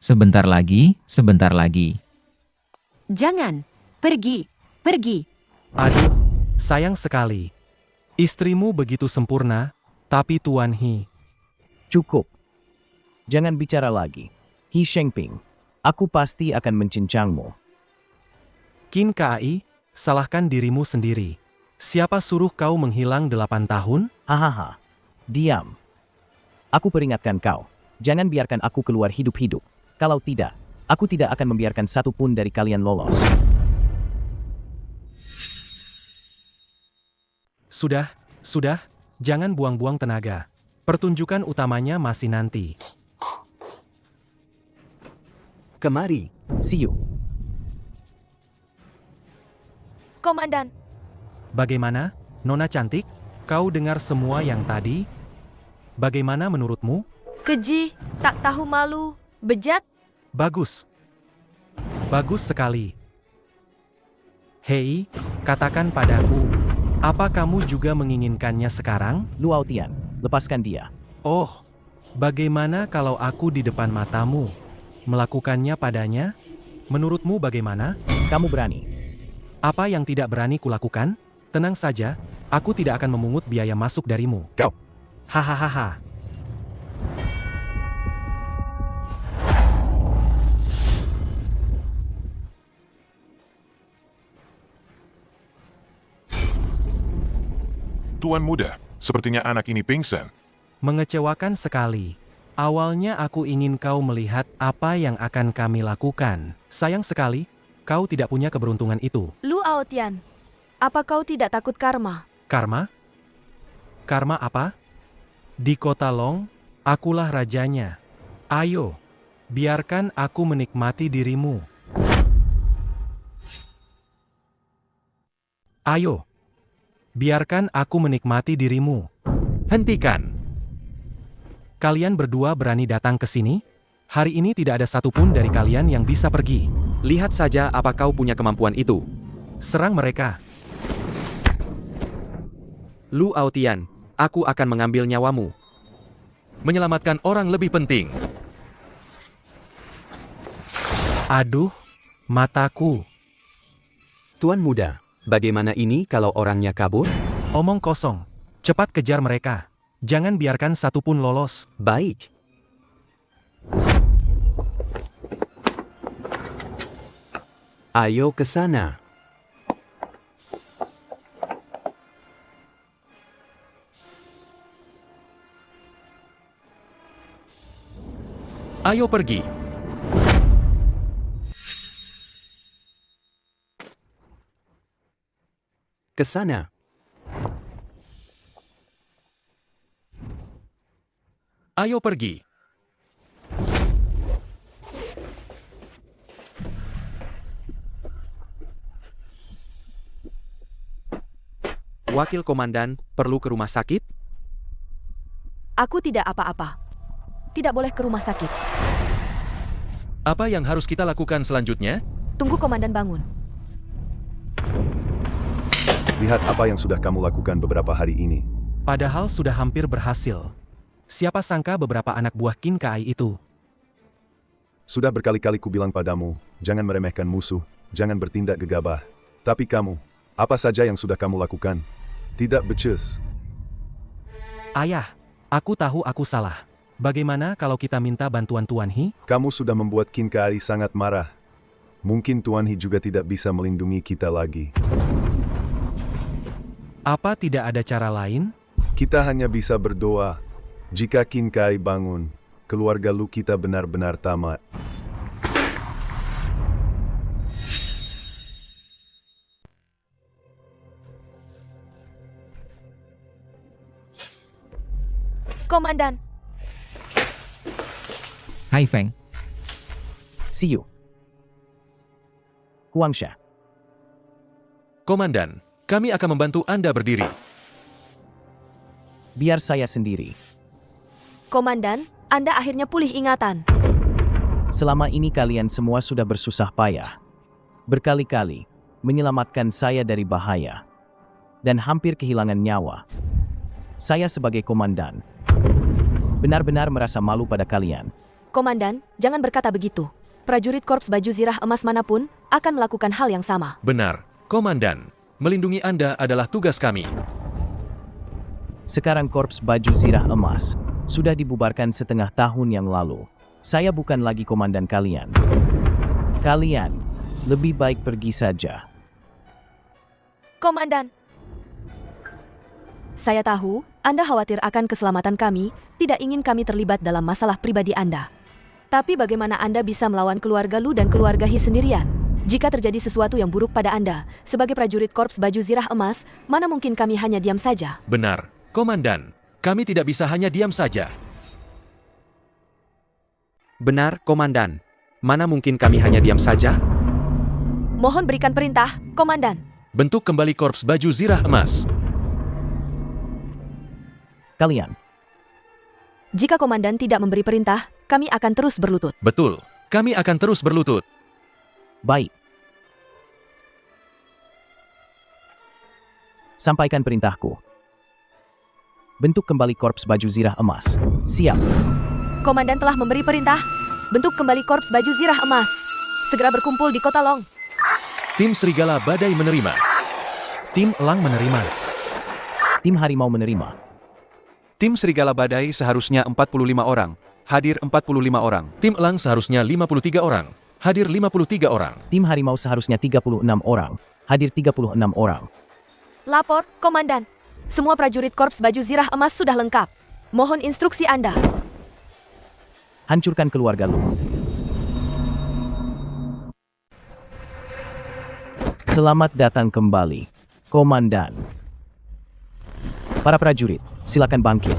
I: Sebentar lagi, sebentar lagi.
A: Jangan. Pergi. Pergi.
F: Aduh, sayang sekali. Istrimu begitu sempurna, tapi Tuan He.
C: Cukup. Jangan bicara lagi. He Shengping, aku pasti akan mencincangmu.
F: Qin Kai, salahkan dirimu sendiri. Siapa suruh kau menghilang 8 tahun?
C: Hahaha. Diam. Aku peringatkan kau. Jangan biarkan aku keluar hidup-hidup. Kalau tidak, aku tidak akan membiarkan satu pun dari kalian lolos.
F: Sudah. Jangan buang-buang tenaga. Pertunjukan utamanya masih nanti.
M: Kemari.
C: See you.
D: Komandan.
F: Bagaimana, Nona cantik? Kau dengar semua yang tadi? Bagaimana menurutmu?
D: Keji, tak tahu malu, bejat.
F: Bagus. Bagus sekali. Hei, katakan padaku, apa kamu juga menginginkannya sekarang?
C: Lu Aotian, lepaskan dia.
F: Oh, bagaimana kalau aku di depan matamu melakukannya padanya? Menurutmu bagaimana?
C: Kamu berani.
F: Apa yang tidak berani kulakukan? Tenang saja, aku tidak akan memungut biaya masuk darimu.
G: Kau.
F: Hahaha.
O: Tuan muda, sepertinya anak ini pingsan.
F: Mengecewakan sekali. Awalnya aku ingin kau melihat apa yang akan kami lakukan. Sayang sekali, kau tidak punya keberuntungan itu.
D: Lu Aotian, apa kau tidak takut karma?
F: Karma? Karma apa? Di kota Long, akulah rajanya. Ayo, biarkan aku menikmati dirimu. Ayo, biarkan aku menikmati dirimu.
N: Hentikan.
F: Kalian berdua berani datang ke sini? Hari ini tidak ada satupun dari kalian yang bisa pergi.
N: Lihat saja apa kau punya kemampuan itu.
F: Serang mereka.
N: Lu Aotian, aku akan mengambil nyawamu. menyelamatkan orang lebih penting.
F: Aduh, mataku.
M: Tuan Muda, bagaimana ini kalau orangnya kabur?
F: Omong kosong. Cepat kejar mereka. Jangan biarkan satupun lolos.
M: Baik. Ayo ke sana.
N: Ayo pergi.
M: Ke sana.
N: Ayo pergi. Wakil Komandan, perlu ke rumah sakit?
D: Aku tidak apa-apa. Tidak boleh ke rumah sakit.
N: Apa yang harus kita lakukan selanjutnya?
D: Tunggu Komandan bangun.
G: Lihat apa yang sudah kamu lakukan beberapa hari ini.
F: Padahal sudah hampir berhasil. Siapa sangka beberapa anak buah Qin Kai itu.
G: Sudah berkali-kali kubilang padamu, jangan meremehkan musuh, jangan bertindak gegabah. Tapi kamu, apa saja yang sudah kamu lakukan? Tidak becus.
F: Ayah, aku tahu aku salah. Bagaimana kalau kita minta bantuan Tuan He?
G: Kamu sudah membuat Qin Kai sangat marah. Mungkin Tuan He juga tidak bisa melindungi kita lagi.
F: Apa tidak ada cara lain?
G: Kita hanya bisa berdoa. Jika Qin Kai bangun, keluarga Lu kita benar-benar tamat.
D: Komandan.
I: Hai Feng.
C: See you. Guangsha.
N: Komandan, kami akan membantu Anda berdiri.
C: Biar saya sendiri.
D: Komandan, Anda akhirnya pulih ingatan.
C: Selama ini kalian semua sudah bersusah payah. Berkali-kali menyelamatkan saya dari bahaya. Dan hampir kehilangan nyawa. Saya sebagai komandan benar-benar merasa malu pada kalian.
D: Komandan, jangan berkata begitu. Prajurit Korps Baju Zirah Emas manapun akan melakukan hal yang sama.
N: Benar, Komandan. Melindungi Anda adalah tugas kami.
C: Sekarang Korps Baju Zirah Emas sudah dibubarkan setengah tahun yang lalu. Saya bukan lagi komandan kalian. Kalian lebih baik pergi saja.
D: Komandan. Saya tahu, Anda khawatir akan keselamatan kami, tidak ingin kami terlibat dalam masalah pribadi Anda. Tapi bagaimana Anda bisa melawan keluarga Lu dan keluarga He sendirian? Jika terjadi sesuatu yang buruk pada Anda, sebagai prajurit Korps Baju Zirah Emas, mana mungkin kami hanya diam saja?
N: Benar, Komandan. Kami tidak bisa hanya diam saja. Benar, Komandan. Mana mungkin kami hanya diam saja?
D: Mohon berikan perintah, Komandan.
N: Bentuk kembali Korps Baju Zirah Emas.
C: Kalian.
D: Jika Komandan tidak memberi perintah, kami akan terus berlutut.
N: Betul, kami akan terus berlutut.
C: Baik. Sampaikan perintahku. Bentuk kembali Korps Baju Zirah Emas. Siap.
D: Komandan telah memberi perintah. Bentuk kembali Korps Baju Zirah Emas. Segera berkumpul di Kota Long.
N: Tim Serigala Badai menerima.
F: Tim Elang menerima.
C: Tim Harimau menerima.
H: Tim Serigala Badai seharusnya 45 orang, hadir 45 orang. Tim Elang seharusnya 53 orang, hadir 53 orang.
C: Tim Harimau seharusnya 36 orang, hadir 36 orang.
D: Lapor, Komandan. Semua prajurit Korps Baju Zirah Emas sudah lengkap. Mohon instruksi Anda.
C: Hancurkan keluarga Lu. Selamat datang kembali, Komandan. Para prajurit, silakan bangkit.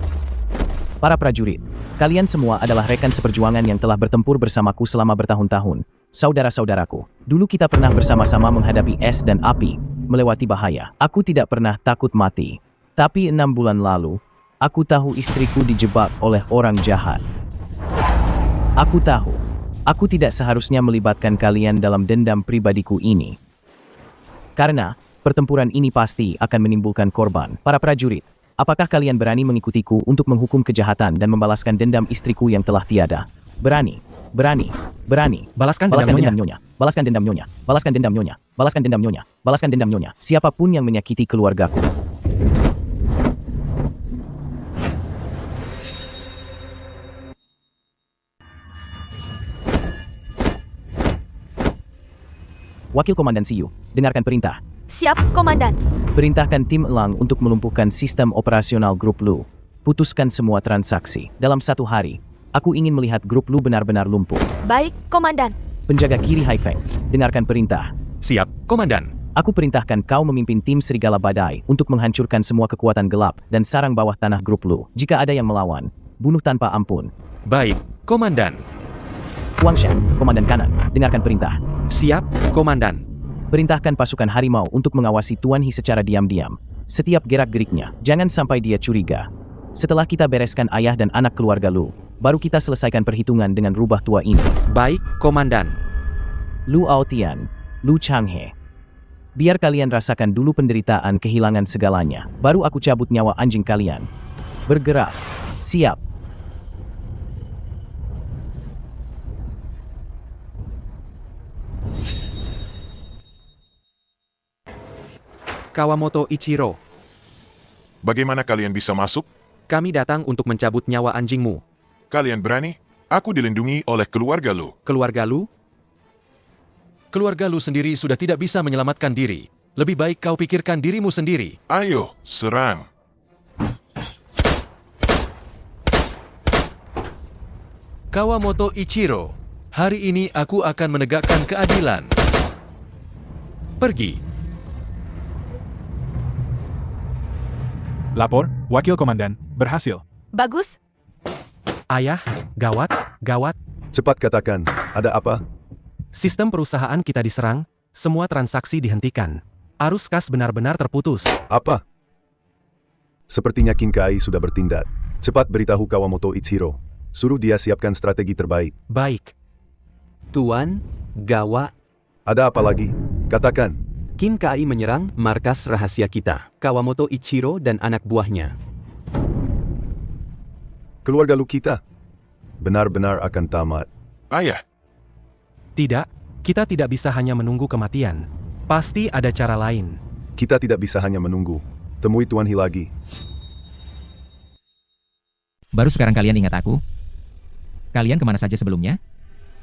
C: Para prajurit, kalian semua adalah rekan seperjuangan yang telah bertempur bersamaku selama bertahun-tahun. Saudara-saudaraku, dulu kita pernah bersama-sama menghadapi es dan api, melewati bahaya. Aku tidak pernah takut mati. Tapi 6 bulan lalu, aku tahu istriku dijebak oleh orang jahat. Aku tahu, aku tidak seharusnya melibatkan kalian dalam dendam pribadiku ini. Karena, pertempuran ini pasti akan menimbulkan korban. Para prajurit, Apakah kalian berani mengikutiku untuk menghukum kejahatan dan membalaskan dendam istriku yang telah tiada? Berani. Berani. Berani.
F: Balaskan
C: Balaskan
F: dendam
C: dendam nyonya. Balaskan dendam nyonya. Balaskan dendam nyonya. Balaskan dendam nyonya. Balaskan dendam nyonya. Siapapun yang menyakiti keluargaku. Wakil Komandan Siu, dengarkan perintah.
D: Siap, Komandan.
C: Perintahkan tim elang untuk melumpuhkan sistem operasional grup Lu. Putuskan semua transaksi. Dalam 1 hari, aku ingin melihat grup Lu benar-benar lumpuh.
D: Baik, Komandan.
C: Penjaga kiri Haifeng, dengarkan perintah.
N: Siap, Komandan.
C: Aku perintahkan kau memimpin tim Serigala Badai untuk menghancurkan semua kekuatan gelap dan sarang bawah tanah grup Lu. Jika ada yang melawan, bunuh tanpa ampun.
N: Baik, Komandan.
C: Wang Shen, Komandan kanan, dengarkan perintah.
H: Siap, Komandan.
C: Perintahkan pasukan harimau untuk mengawasi Tuan He secara diam-diam. Setiap gerak-geriknya, jangan sampai dia curiga. Setelah kita bereskan ayah dan anak keluarga Lu, baru kita selesaikan perhitungan dengan rubah tua ini.
H: Baik, Komandan.
C: Lu Aotian, Lu Changhe. Biar kalian rasakan dulu penderitaan kehilangan segalanya, baru aku cabut nyawa anjing kalian. Bergerak. Siap.
H: Kawamoto Ichiro,
O: Bagaimana kalian bisa masuk?
H: kami datang untuk mencabut nyawa anjingmu.
O: Kalian berani? Aku dilindungi oleh keluarga Lu.
H: Keluarga Lu? Keluarga Lu sendiri sudah tidak bisa menyelamatkan diri. Lebih baik kau pikirkan dirimu sendiri.
O: Ayo, serang.
H: Kawamoto Ichiro, hari ini aku akan menegakkan keadilan. Pergi.
R: Lapor, Wakil Komandan, berhasil.
D: Bagus.
F: Ayah, gawat, gawat.
G: Cepat katakan, ada apa?
F: Sistem perusahaan kita diserang, semua transaksi dihentikan. Arus kas benar-benar terputus.
G: Apa? Sepertinya Kinkai sudah bertindak. Cepat beritahu Kawamoto Ichiro. Suruh dia siapkan strategi terbaik.
F: Baik.
M: Tuan, gawat.
G: Ada apa lagi? Katakan.
M: Kinkai menyerang markas rahasia kita, Kawamoto Ichiro dan anak buahnya.
G: Keluarga Lu kita benar-benar akan tamat.
O: Ayah.
F: Tidak, kita tidak bisa hanya menunggu kematian. Pasti ada cara lain.
G: Kita tidak bisa hanya menunggu. Temui Tuan He lagi.
I: Baru sekarang kalian ingat aku? Kalian kemana saja sebelumnya?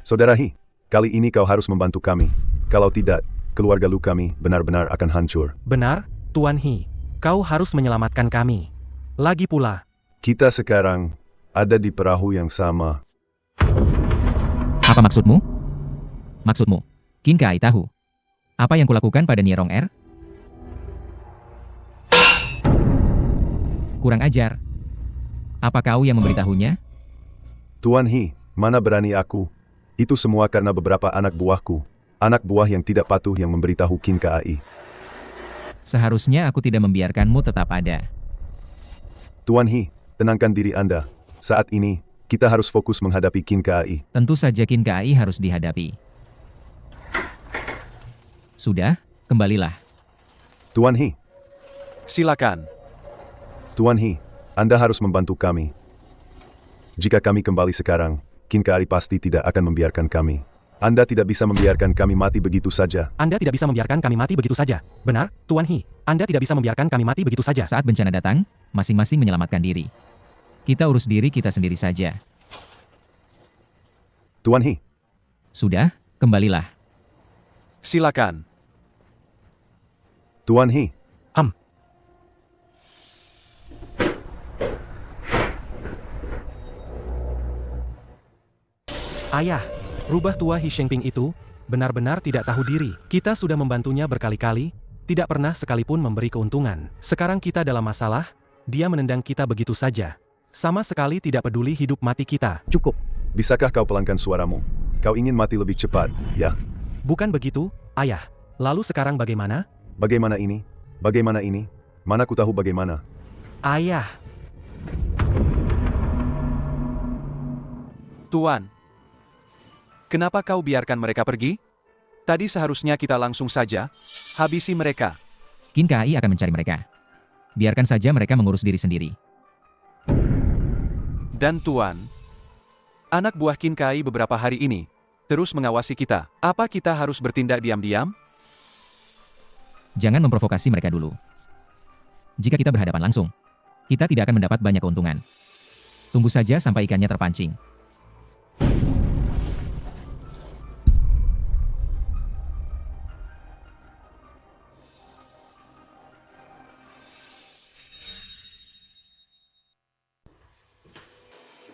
G: Saudara He, kali ini kau harus membantu kami. Kalau tidak, keluarga Lu kami benar-benar akan hancur.
F: Benar, Tuan He. Kau harus menyelamatkan kami. Lagi pula,
G: Kita sekarang ada di perahu yang sama.
I: Apa maksudmu? Maksudmu, Kinkai tahu apa yang kulakukan pada Nierong R? Kurang ajar. Apa kau yang memberitahunya?
G: Tuan He, mana berani aku? Itu semua karena beberapa anak buahku. Anak buah yang tidak patuh yang memberitahu Kinkai.
I: Seharusnya aku tidak membiarkanmu tetap ada.
G: Tuan He, tenangkan diri Anda. Saat ini, kita harus fokus menghadapi Kinkai.
I: Tentu saja Kinkai harus dihadapi. Sudah, kembalilah.
G: Tuan He.
H: Silakan.
G: Tuan He, Anda harus membantu kami. Jika kami kembali sekarang, Kinkai pasti tidak akan membiarkan kami. Anda tidak bisa membiarkan kami mati begitu saja.
F: Anda tidak bisa membiarkan kami mati begitu saja. Benar, Tuan He. Anda tidak bisa membiarkan kami mati begitu saja.
I: Saat bencana datang, masing-masing menyelamatkan diri. Kita urus diri kita sendiri saja.
G: Tuan He.
I: Sudah, kembalilah.
H: Silakan.
G: Tuan He.
F: Ayah, rubah tua He Shengping itu benar-benar tidak tahu diri. Kita sudah membantunya berkali-kali, tidak pernah sekalipun memberi keuntungan. Sekarang kita dalam masalah, dia menendang kita begitu saja. Sama sekali tidak peduli hidup mati kita.
C: Cukup.
G: Bisakah kau pelangkan suaramu? Kau ingin mati lebih cepat, ya?
F: Bukan begitu, Ayah. Lalu sekarang bagaimana?
G: Bagaimana ini? Bagaimana ini? Mana ku tahu bagaimana?
F: Ayah.
H: Tuan. Kenapa kau biarkan mereka pergi? Tadi seharusnya kita langsung saja habisi mereka.
I: Kinkai akan mencari mereka. Biarkan saja mereka mengurus diri sendiri.
H: Dan Tuan, anak buah Qin Kai beberapa hari ini terus mengawasi kita. Apa kita harus bertindak diam-diam?
I: Jangan memprovokasi mereka dulu. Jika kita berhadapan langsung, kita tidak akan mendapat banyak keuntungan. Tunggu saja sampai ikannya terpancing.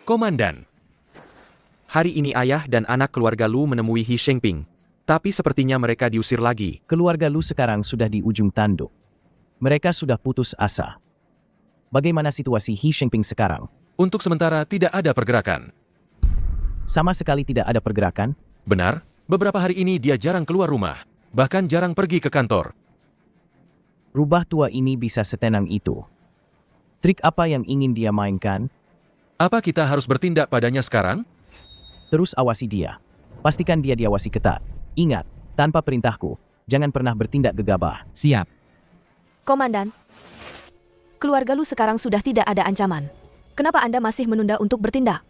N: Komandan. Hari ini ayah dan anak keluarga Lu menemui He Shengping. Tapi sepertinya mereka diusir lagi.
C: Keluarga Lu sekarang sudah di ujung tanduk. Mereka sudah putus asa. Bagaimana situasi He Shengping sekarang?
N: Untuk sementara tidak ada pergerakan.
C: Sama sekali tidak ada pergerakan?
N: Benar, beberapa hari ini dia jarang keluar rumah. Bahkan jarang pergi ke kantor.
C: Rubah tua ini bisa setenang itu. Trik apa yang ingin dia mainkan?
N: Apa kita harus bertindak padanya sekarang?
C: Terus awasi dia. Pastikan dia diawasi ketat. Ingat, tanpa perintahku, jangan pernah bertindak gegabah.
I: Siap.
D: Komandan, keluarga Lu sekarang sudah tidak ada ancaman. Kenapa Anda masih menunda untuk bertindak?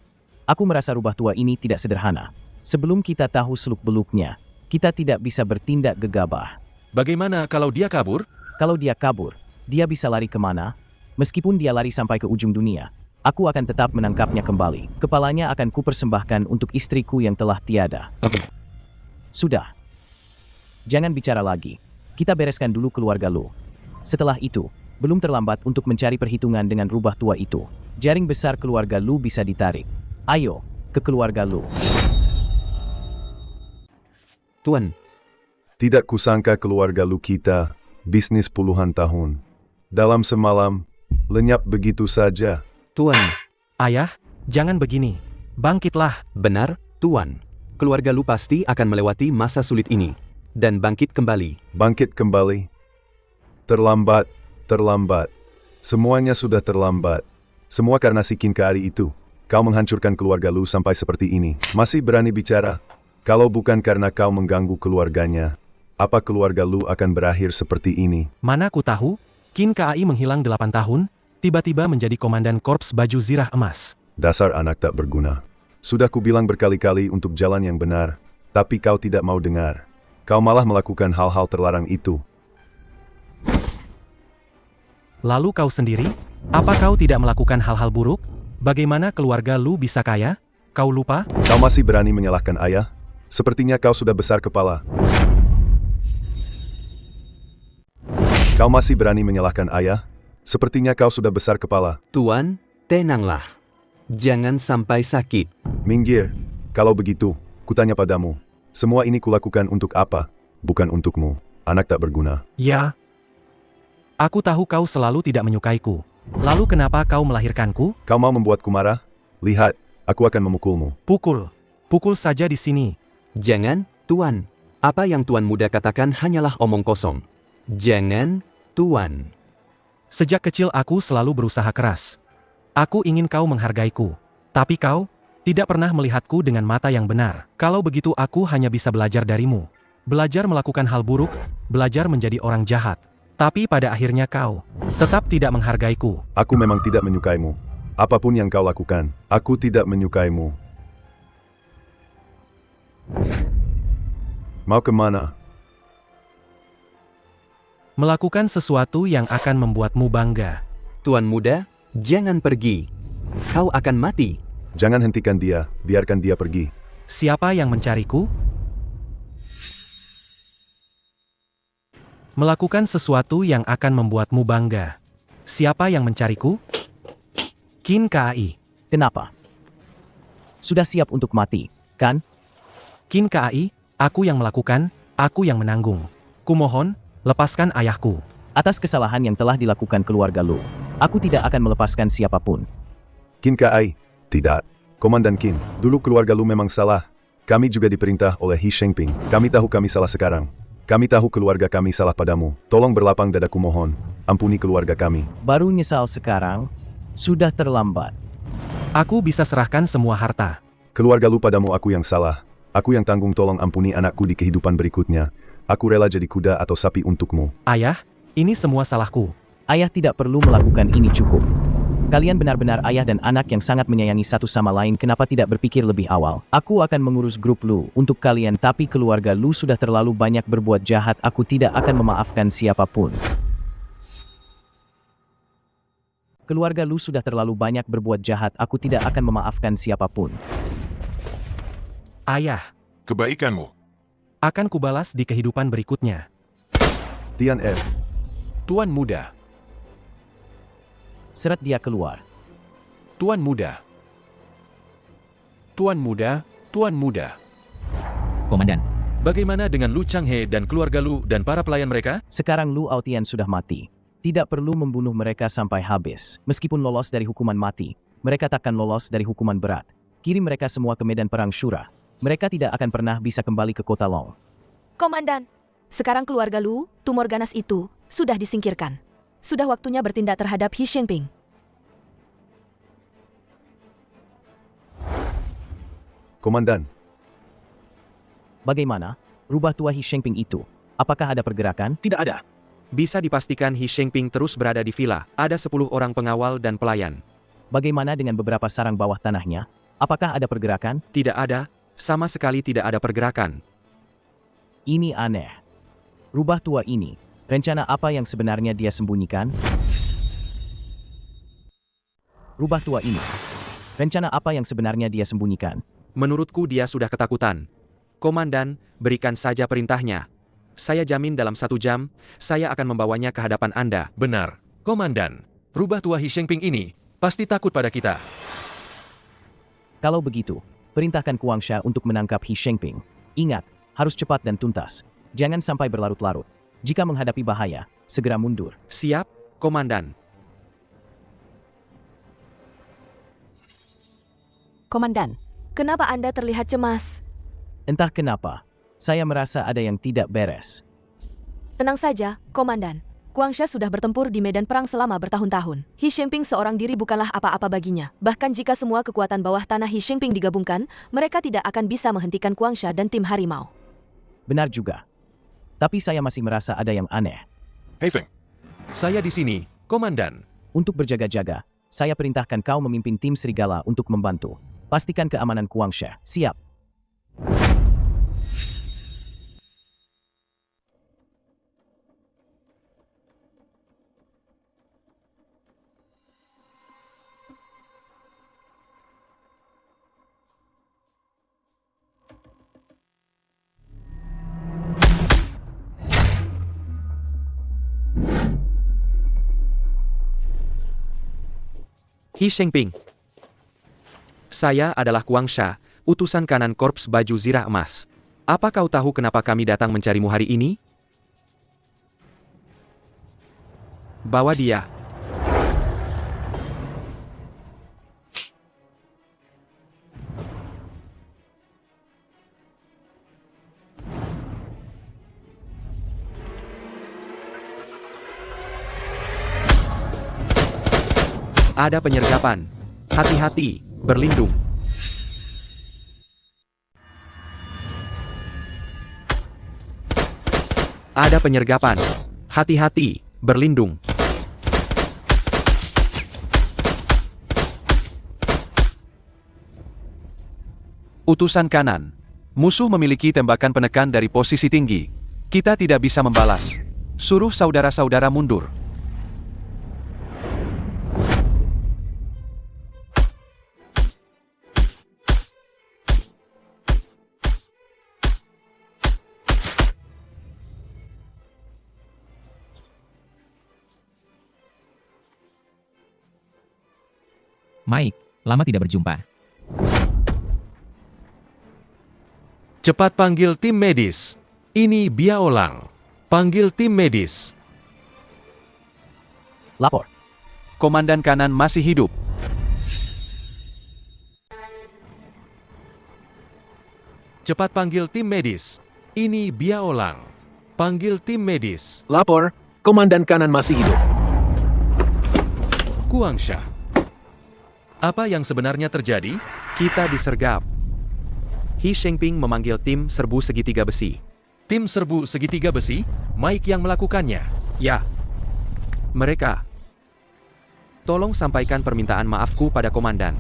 C: Aku merasa rubah tua ini tidak sederhana. Sebelum kita tahu seluk-beluknya, kita tidak bisa bertindak gegabah.
N: Bagaimana kalau dia kabur?
C: Kalau dia kabur, dia bisa lari kemana? Meskipun dia lari sampai ke ujung dunia, aku akan tetap menangkapnya kembali. Kepalanya akan kupersembahkan untuk istriku yang telah tiada. Sudah. Jangan bicara lagi. Kita bereskan dulu keluarga Lu. Setelah itu, belum terlambat untuk mencari perhitungan dengan rubah tua itu. Jaring besar keluarga Lu bisa ditarik. Ayo, ke keluarga Lu.
M: Tuan.
G: Tidak kusangka keluarga Lu kita, bisnis puluhan tahun. Dalam semalam, lenyap begitu saja.
M: Tuan.
F: Ayah, jangan begini. Bangkitlah.
M: Benar, Tuan. Keluarga Lu pasti akan melewati masa sulit ini. Dan bangkit kembali.
G: Bangkit kembali. Terlambat, terlambat. Semuanya sudah terlambat. Semua karena si Qin Kai itu. Kau menghancurkan keluarga Lu sampai seperti ini. Masih berani bicara? Kalau bukan karena kau mengganggu keluarganya, apa keluarga Lu akan berakhir seperti ini?
F: Mana ku tahu? Qin Kai menghilang 8 tahun, tiba-tiba menjadi komandan korps baju zirah emas.
G: Dasar anak tak berguna. Sudah kubilang berkali-kali untuk jalan yang benar, tapi kau tidak mau dengar. Kau malah melakukan hal-hal terlarang itu.
F: Lalu kau sendiri? Apa kau tidak melakukan hal-hal buruk? Bagaimana keluarga Lu bisa kaya? Kau lupa?
G: Kau masih berani menyalahkan ayah? Sepertinya kau sudah besar kepala. Kau masih berani menyalahkan ayah? Sepertinya kau sudah besar kepala.
M: Tuan, tenanglah. Jangan sampai sakit.
G: Minggir. Kalau begitu, kutanya padamu. Semua ini kulakukan untuk apa? Bukan untukmu. Anak tak berguna.
F: Ya. Aku tahu kau selalu tidak menyukaiku. Lalu kenapa kau melahirkanku?
G: Kau mau membuatku marah? Lihat, aku akan memukulmu.
F: Pukul. Pukul saja di sini.
M: Jangan, Tuan. Apa yang Tuan muda katakan hanyalah omong kosong. Jangan, Tuan.
F: Sejak kecil aku selalu berusaha keras. Aku ingin kau menghargaiku. Tapi kau tidak pernah melihatku dengan mata yang benar. Kalau begitu aku hanya bisa belajar darimu. Belajar melakukan hal buruk, belajar menjadi orang jahat. Tapi pada akhirnya kau tetap tidak menghargaiku.
G: Aku memang tidak menyukaimu. Apapun yang kau lakukan, aku tidak menyukaimu. Mau kemana?
F: Melakukan sesuatu yang akan membuatmu bangga.
M: Tuan muda, jangan pergi. Kau akan mati.
G: Jangan hentikan dia, biarkan dia pergi.
F: Siapa yang mencariku? Melakukan sesuatu yang akan membuatmu bangga. Siapa yang mencariku? Qin Kai.
C: Kenapa? Sudah siap untuk mati, kan?
F: Qin Kai, aku yang melakukan, aku yang menanggung. Kumohon, lepaskan ayahku.
C: Atas kesalahan yang telah dilakukan keluarga Lu, aku tidak akan melepaskan siapapun.
G: Qin Kai, tidak. Komandan Qin, dulu keluarga Lu memang salah. Kami juga diperintah oleh He Shengping. Kami tahu kami salah sekarang. Kami tahu keluarga kami salah padamu. Tolong berlapang dadaku mohon. Ampuni keluarga kami.
C: Baru nyesal sekarang? Sudah terlambat.
F: Aku bisa serahkan semua harta.
G: Keluarga Lu padamu aku yang salah. Aku yang tanggung, tolong ampuni anakku di kehidupan berikutnya. Aku rela jadi kuda atau sapi untukmu.
F: Ayah, ini semua salahku.
C: Ayah tidak perlu melakukan ini cukup. Kalian benar-benar ayah dan anak yang sangat menyayangi satu sama lain, kenapa tidak berpikir lebih awal? Aku akan mengurus grup Lu untuk kalian, tapi keluarga Lu sudah terlalu banyak berbuat jahat, aku tidak akan memaafkan siapapun. Keluarga Lu sudah terlalu banyak berbuat jahat, aku tidak akan memaafkan siapapun.
F: Ayah,
O: Kebaikanmu.
F: akan kubalas di kehidupan berikutnya.
G: Tian F.
Q: Tuan Muda.
C: Seret dia keluar.
Q: Tuan Muda. Tuan Muda, Tuan Muda.
I: Komandan.
N: Bagaimana dengan Lu Changhe dan keluarga Lu dan para pelayan mereka?
C: Sekarang Lu Aotian sudah mati. Tidak perlu membunuh mereka sampai habis. Meskipun lolos dari hukuman mati, mereka takkan lolos dari hukuman berat. Kirim mereka semua ke medan perang Shura. Mereka tidak akan pernah bisa kembali ke kota Long.
D: Komandan, sekarang keluarga Lu, tumor ganas itu, sudah disingkirkan. Sudah waktunya bertindak terhadap He Shengping.
G: Komandan,
C: Bagaimana? Rubah tua He Shengping itu. Apakah ada pergerakan?
P: Tidak ada.
H: Bisa dipastikan He Shengping terus berada di villa. Ada 10 orang pengawal dan pelayan.
C: Bagaimana dengan beberapa sarang bawah tanahnya? Apakah ada pergerakan?
H: Tidak ada, sama sekali tidak ada pergerakan.
C: Ini aneh. Rubah tua ini, rencana apa yang sebenarnya dia sembunyikan? Rubah tua ini, rencana apa yang sebenarnya dia sembunyikan?
H: Menurutku dia sudah ketakutan. Komandan, berikan saja perintahnya. Saya jamin dalam 1 jam, saya akan membawanya ke hadapan Anda.
N: Benar, Komandan. Rubah tua He Shengping ini pasti takut pada kita.
C: Kalau begitu, perintahkan Kuangsha untuk menangkap He Shengping. Ingat, harus cepat dan tuntas. Jangan sampai berlarut-larut. Jika menghadapi bahaya, segera mundur.
H: Siap, Komandan.
E: Komandan.
D: Kenapa Anda terlihat cemas?
C: Entah kenapa, saya merasa ada yang tidak beres.
D: Tenang saja, Komandan. Kuangsha sudah bertempur di medan perang selama bertahun-tahun. He Shengping seorang diri bukanlah apa-apa baginya. Bahkan jika semua kekuatan bawah tanah He Shengping digabungkan, mereka tidak akan bisa menghentikan Kuangsha dan tim harimau.
C: Benar juga. Tapi saya masih merasa ada yang aneh.
O: Hei Feng.
N: Saya di sini, Komandan.
C: Untuk berjaga-jaga, saya perintahkan kau memimpin tim serigala untuk membantu. Pastikan keamanan Kuangsha. Siap.
H: He Shengping. Saya adalah Kuangsha, utusan kanan Korps Baju Zirah Emas. Apa kau tahu kenapa kami datang mencarimu hari ini? Bawa dia. Ada penyergapan. Hati-hati, berlindung. Ada penyergapan. Hati-hati, berlindung. Utusan kanan. Musuh memiliki tembakan penekan dari posisi tinggi. Kita tidak bisa membalas. Suruh saudara-saudara mundur.
I: Mike, lama tidak berjumpa.
N: Cepat panggil tim medis. Ini Biaolang. Panggil tim medis.
C: Lapor.
H: Komandan kanan masih hidup.
N: Cepat panggil tim medis. Ini Biaolang. Panggil tim medis.
P: Lapor, Komandan kanan masih hidup.
N: Kuangsha. Apa yang sebenarnya terjadi?
H: Kita disergap. He Shengping memanggil tim serbu segitiga besi.
N: Tim serbu segitiga besi? Mike yang melakukannya?
H: Ya. Mereka. Tolong sampaikan permintaan maafku pada komandan.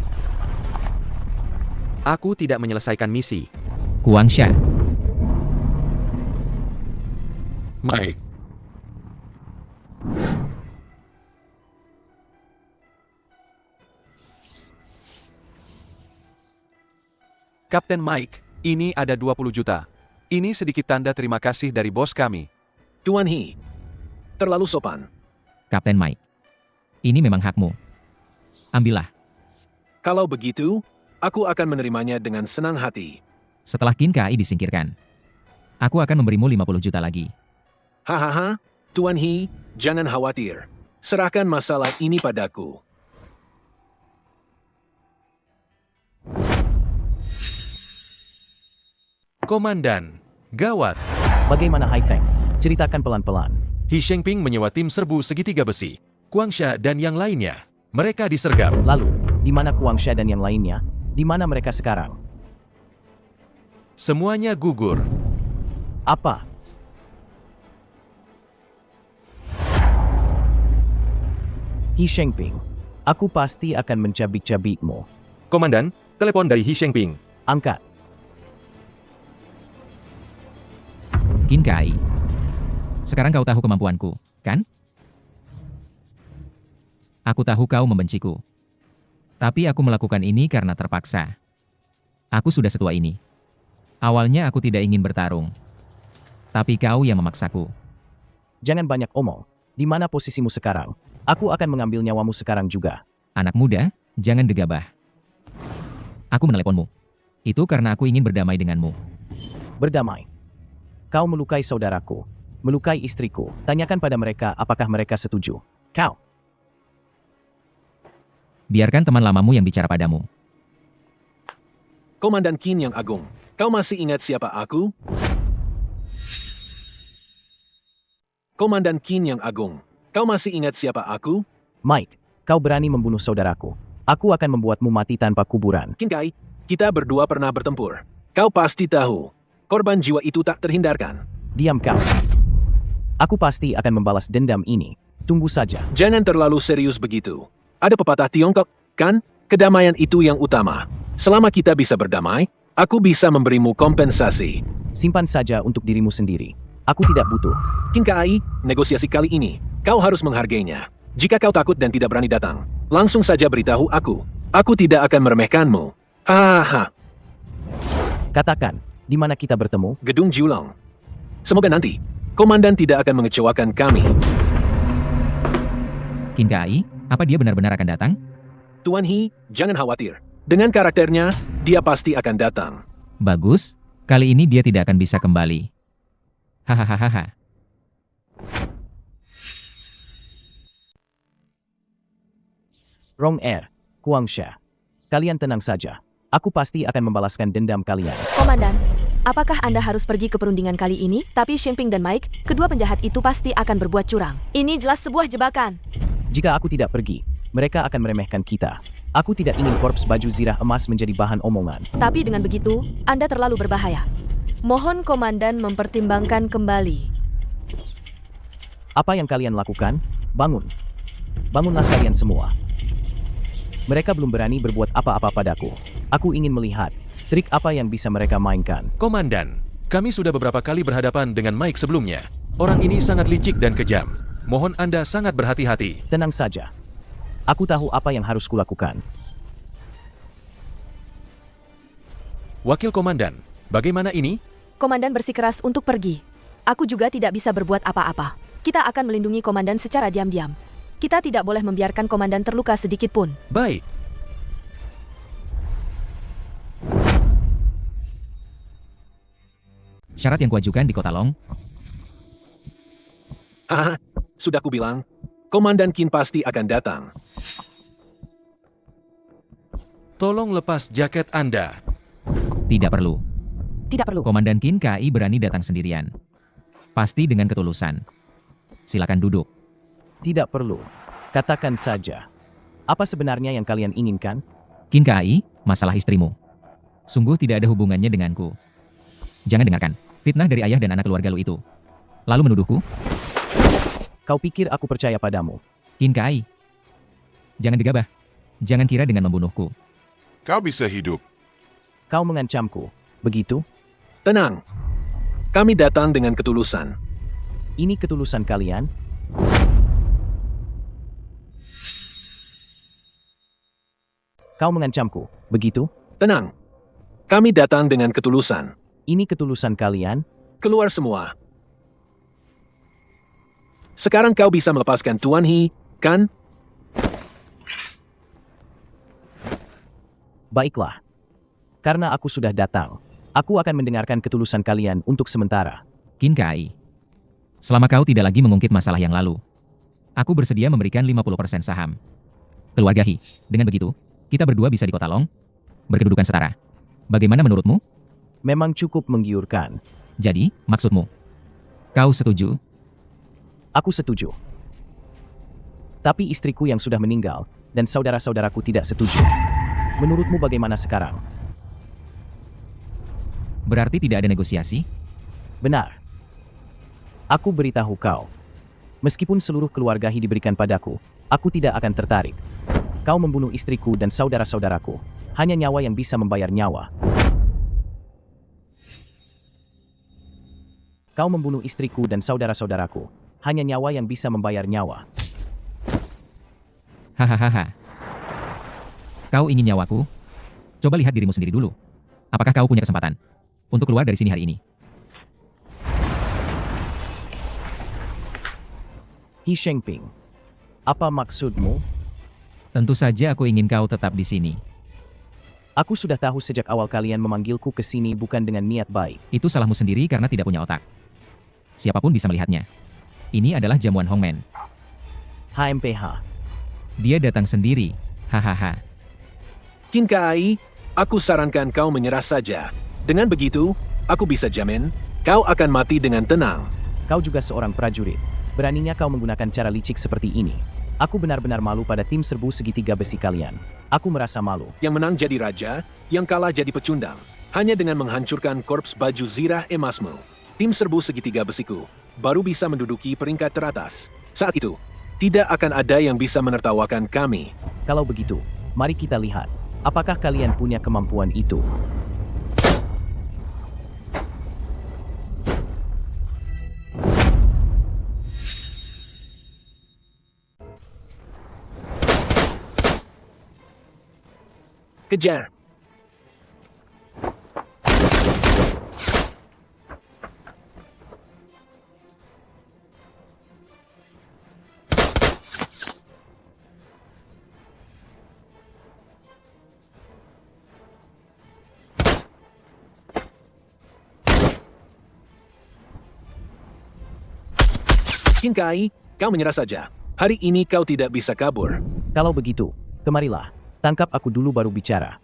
H: Aku tidak menyelesaikan misi.
I: Guangsha.
L: Mike.
H: Kapten Mike, ini ada 20 juta. Ini sedikit tanda terima kasih dari bos kami.
P: Tuan He, terlalu sopan.
I: Kapten Mike. Ini memang hakmu. Ambillah.
P: Kalau begitu, aku akan menerimanya dengan senang hati.
I: Setelah Qin Kai disingkirkan, aku akan memberimu 50 juta lagi.
P: Hahaha, Tuan He, jangan khawatir. Serahkan masalah ini padaku.
N: Komandan, gawat.
C: Bagaimana Hai Feng? Ceritakan pelan-pelan.
N: He Shengping menyewa tim serbu segitiga besi. Guangsha dan yang lainnya. Mereka disergap.
C: Lalu, di mana Guangsha dan yang lainnya? Di mana mereka sekarang?
N: Semuanya gugur.
C: Apa? He Shengping, aku pasti akan mencabik-cabikmu.
N: Komandan, telepon dari He Shengping.
C: Angkat.
I: Qin Kai. Sekarang kau tahu kemampuanku, kan? Aku tahu kau membenciku. Tapi aku melakukan ini karena terpaksa. Aku sudah setua ini. Awalnya aku tidak ingin bertarung. Tapi kau yang memaksaku.
C: Jangan banyak omong. Di mana posisimu sekarang? Aku akan mengambil nyawamu sekarang juga.
I: Anak muda, jangan gegabah. Aku meneleponmu. Itu karena aku ingin berdamai denganmu.
C: Berdamai. Kau melukai saudaraku, melukai istriku. Tanyakan pada mereka apakah mereka setuju. Kau.
I: Biarkan teman lamamu yang bicara padamu.
P: Komandan Qin yang agung, kau masih ingat siapa aku? Komandan Qin yang agung, kau masih ingat siapa aku?
C: Mike, kau berani membunuh saudaraku. Aku akan membuatmu mati tanpa kuburan.
P: Qin Kai, kita berdua pernah bertempur. Kau pasti tahu. Korban jiwa itu tak terhindarkan.
C: Diam kau. Aku pasti akan membalas dendam ini. Tunggu saja.
P: Jangan terlalu serius begitu. Ada pepatah Tiongkok, kan? Kedamaian itu yang utama. Selama kita bisa berdamai, aku bisa memberimu kompensasi.
C: Simpan saja untuk dirimu sendiri. Aku tidak butuh.
P: Qin Kai, negosiasi kali ini, kau harus menghargainya. Jika kau takut dan tidak berani datang, langsung saja beritahu aku. Aku tidak akan meremehkanmu. Hahaha.
C: Katakan, di mana kita bertemu?
P: Gedung Julong. Semoga nanti, komandan tidak akan mengecewakan kami.
I: Qin Kai, apa dia benar-benar akan datang?
P: Tuan He, jangan khawatir. Dengan karakternya, dia pasti akan datang.
I: Bagus, kali ini dia tidak akan bisa kembali. Hahaha.
C: Rong Er, Guangsha. Kalian tenang saja. Aku pasti akan membalaskan dendam kalian.
D: Komandan, apakah Anda harus pergi ke perundingan kali ini? Tapi Shengping dan Mike, kedua penjahat itu pasti akan berbuat curang. Ini jelas sebuah jebakan.
C: Jika aku tidak pergi, mereka akan meremehkan kita. Aku tidak ingin korps baju zirah emas menjadi bahan omongan.
D: Tapi dengan begitu, Anda terlalu berbahaya. Mohon Komandan mempertimbangkan kembali.
C: Apa yang kalian lakukan? Bangun. Bangunlah kalian semua. Mereka belum berani berbuat apa-apa padaku. Aku ingin melihat trik apa yang bisa mereka mainkan.
N: Komandan, kami sudah beberapa kali berhadapan dengan Mike sebelumnya. Orang ini sangat licik dan kejam. Mohon Anda sangat berhati-hati.
C: Tenang saja. Aku tahu apa yang harus kulakukan.
N: Wakil Komandan, bagaimana ini?
D: Komandan bersikeras untuk pergi. Aku juga tidak bisa berbuat apa-apa. Kita akan melindungi Komandan secara diam-diam. Kita tidak boleh membiarkan Komandan terluka sedikit pun.
N: Baik.
I: Syarat yang kuajukan di Kota Long.
P: Haha, sudah kubilang. Komandan Qin pasti akan datang.
N: Tolong lepas jaket Anda.
I: Tidak perlu.
E: Tidak perlu.
I: Komandan Qin Kai berani datang sendirian. Pasti dengan ketulusan. Silakan duduk.
C: Tidak perlu. Katakan saja. Apa sebenarnya yang kalian inginkan?
I: Qin Kai, masalah istrimu. Sungguh tidak ada hubungannya denganku. Jangan dengarkan fitnah dari ayah dan anak keluarga lu itu. Lalu menuduhku?
C: Kau pikir aku percaya padamu?
I: Qin Kai. Jangan gegabah. Jangan kira dengan membunuhku.
O: Kau bisa hidup.
C: Kau mengancamku, begitu?
P: Tenang. Kami datang dengan ketulusan.
C: Ini ketulusan kalian? Kau mengancamku, begitu?
P: Tenang. Kami datang dengan ketulusan.
C: Ini ketulusan kalian?
P: Keluar semua. Sekarang kau bisa melepaskan Tuan He, kan?
C: Baiklah. Karena aku sudah datang, aku akan mendengarkan ketulusan kalian untuk sementara.
I: Qin Kai. Selama kau tidak lagi mengungkit masalah yang lalu, aku bersedia memberikan 50% saham. Keluarga He, dengan begitu, kita berdua bisa di Kota Long, berkedudukan setara. Bagaimana menurutmu?
C: Memang cukup menggiurkan.
I: Jadi, maksudmu? Kau setuju?
C: Aku setuju. Tapi istriku yang sudah meninggal, dan saudara-saudaraku tidak setuju. Menurutmu bagaimana sekarang?
I: Berarti tidak ada negosiasi?
C: Benar. Aku beritahu kau. Meskipun seluruh keluarga He diberikan padaku, aku tidak akan tertarik. Kau membunuh istriku dan saudara-saudaraku. Hanya nyawa yang bisa membayar nyawa. Kau membunuh istriku dan saudara-saudaraku. Hanya nyawa yang bisa membayar nyawa.
I: Hahaha. Kau ingin nyawaku? Coba lihat dirimu sendiri dulu. Apakah kau punya kesempatan untuk keluar dari sini hari ini?
C: He Shengping, apa maksudmu?
I: Tentu saja aku ingin kau tetap di sini.
C: Aku sudah tahu sejak awal kalian memanggilku ke sini bukan dengan niat baik.
I: Itu salahmu sendiri karena tidak punya otak. Siapapun bisa melihatnya. Ini adalah jamuan Hongmen.
C: HMPH.
I: Dia datang sendiri. Hahaha.
P: Qin Kai, aku sarankan kau menyerah saja. Dengan begitu, aku bisa jamin, kau akan mati dengan tenang.
C: Kau juga seorang prajurit. Beraninya kau menggunakan cara licik seperti ini. Aku benar-benar malu pada tim serbu segitiga besi kalian. Aku merasa malu.
P: Yang menang jadi raja, yang kalah jadi pecundang. Hanya dengan menghancurkan korps baju zirah emasmu, tim serbu segitiga besiku baru bisa menduduki peringkat teratas. Saat itu, tidak akan ada yang bisa menertawakan kami.
C: Kalau begitu, mari kita lihat. Apakah kalian punya kemampuan itu?
P: Kejar. Qin Kai, kau menyerah saja. Hari ini kau tidak bisa kabur.
C: Kalau begitu, kemarilah. Tangkap aku dulu baru bicara.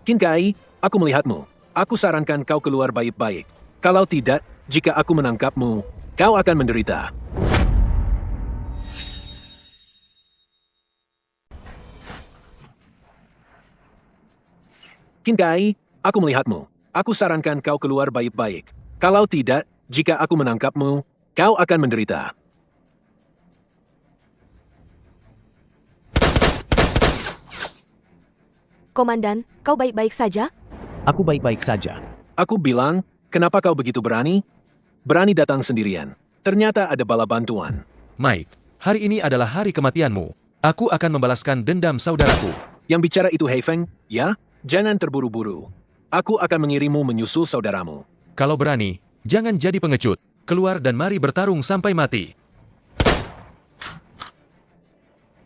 P: Qin Kai, aku melihatmu. Aku sarankan kau keluar baik-baik. Kalau tidak, jika aku menangkapmu, kau akan menderita. Qin Kai, aku melihatmu. Aku sarankan kau keluar baik-baik. Kalau tidak, jika aku menangkapmu, kau akan menderita.
D: Komandan, kau baik-baik saja?
C: Aku baik-baik saja.
P: Aku bilang, kenapa kau begitu berani? Berani datang sendirian. Ternyata ada bala bantuan.
N: Mike, hari ini adalah hari kematianmu. Aku akan membalaskan dendam saudaraku.
P: Yang bicara itu Hei Feng, ya? Jangan terburu-buru. Aku akan mengirimmu menyusul saudaramu.
N: Kalau berani, jangan jadi pengecut. Keluar dan mari bertarung sampai mati.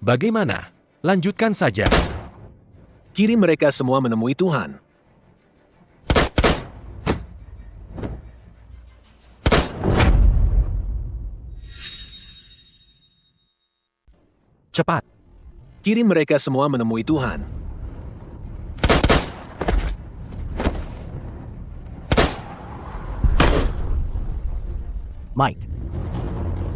N: Bagaimana? Lanjutkan saja.
P: Kirim mereka semua menemui Tuhan.
F: Cepat.
P: Kirim mereka semua menemui Tuhan.
C: Mike.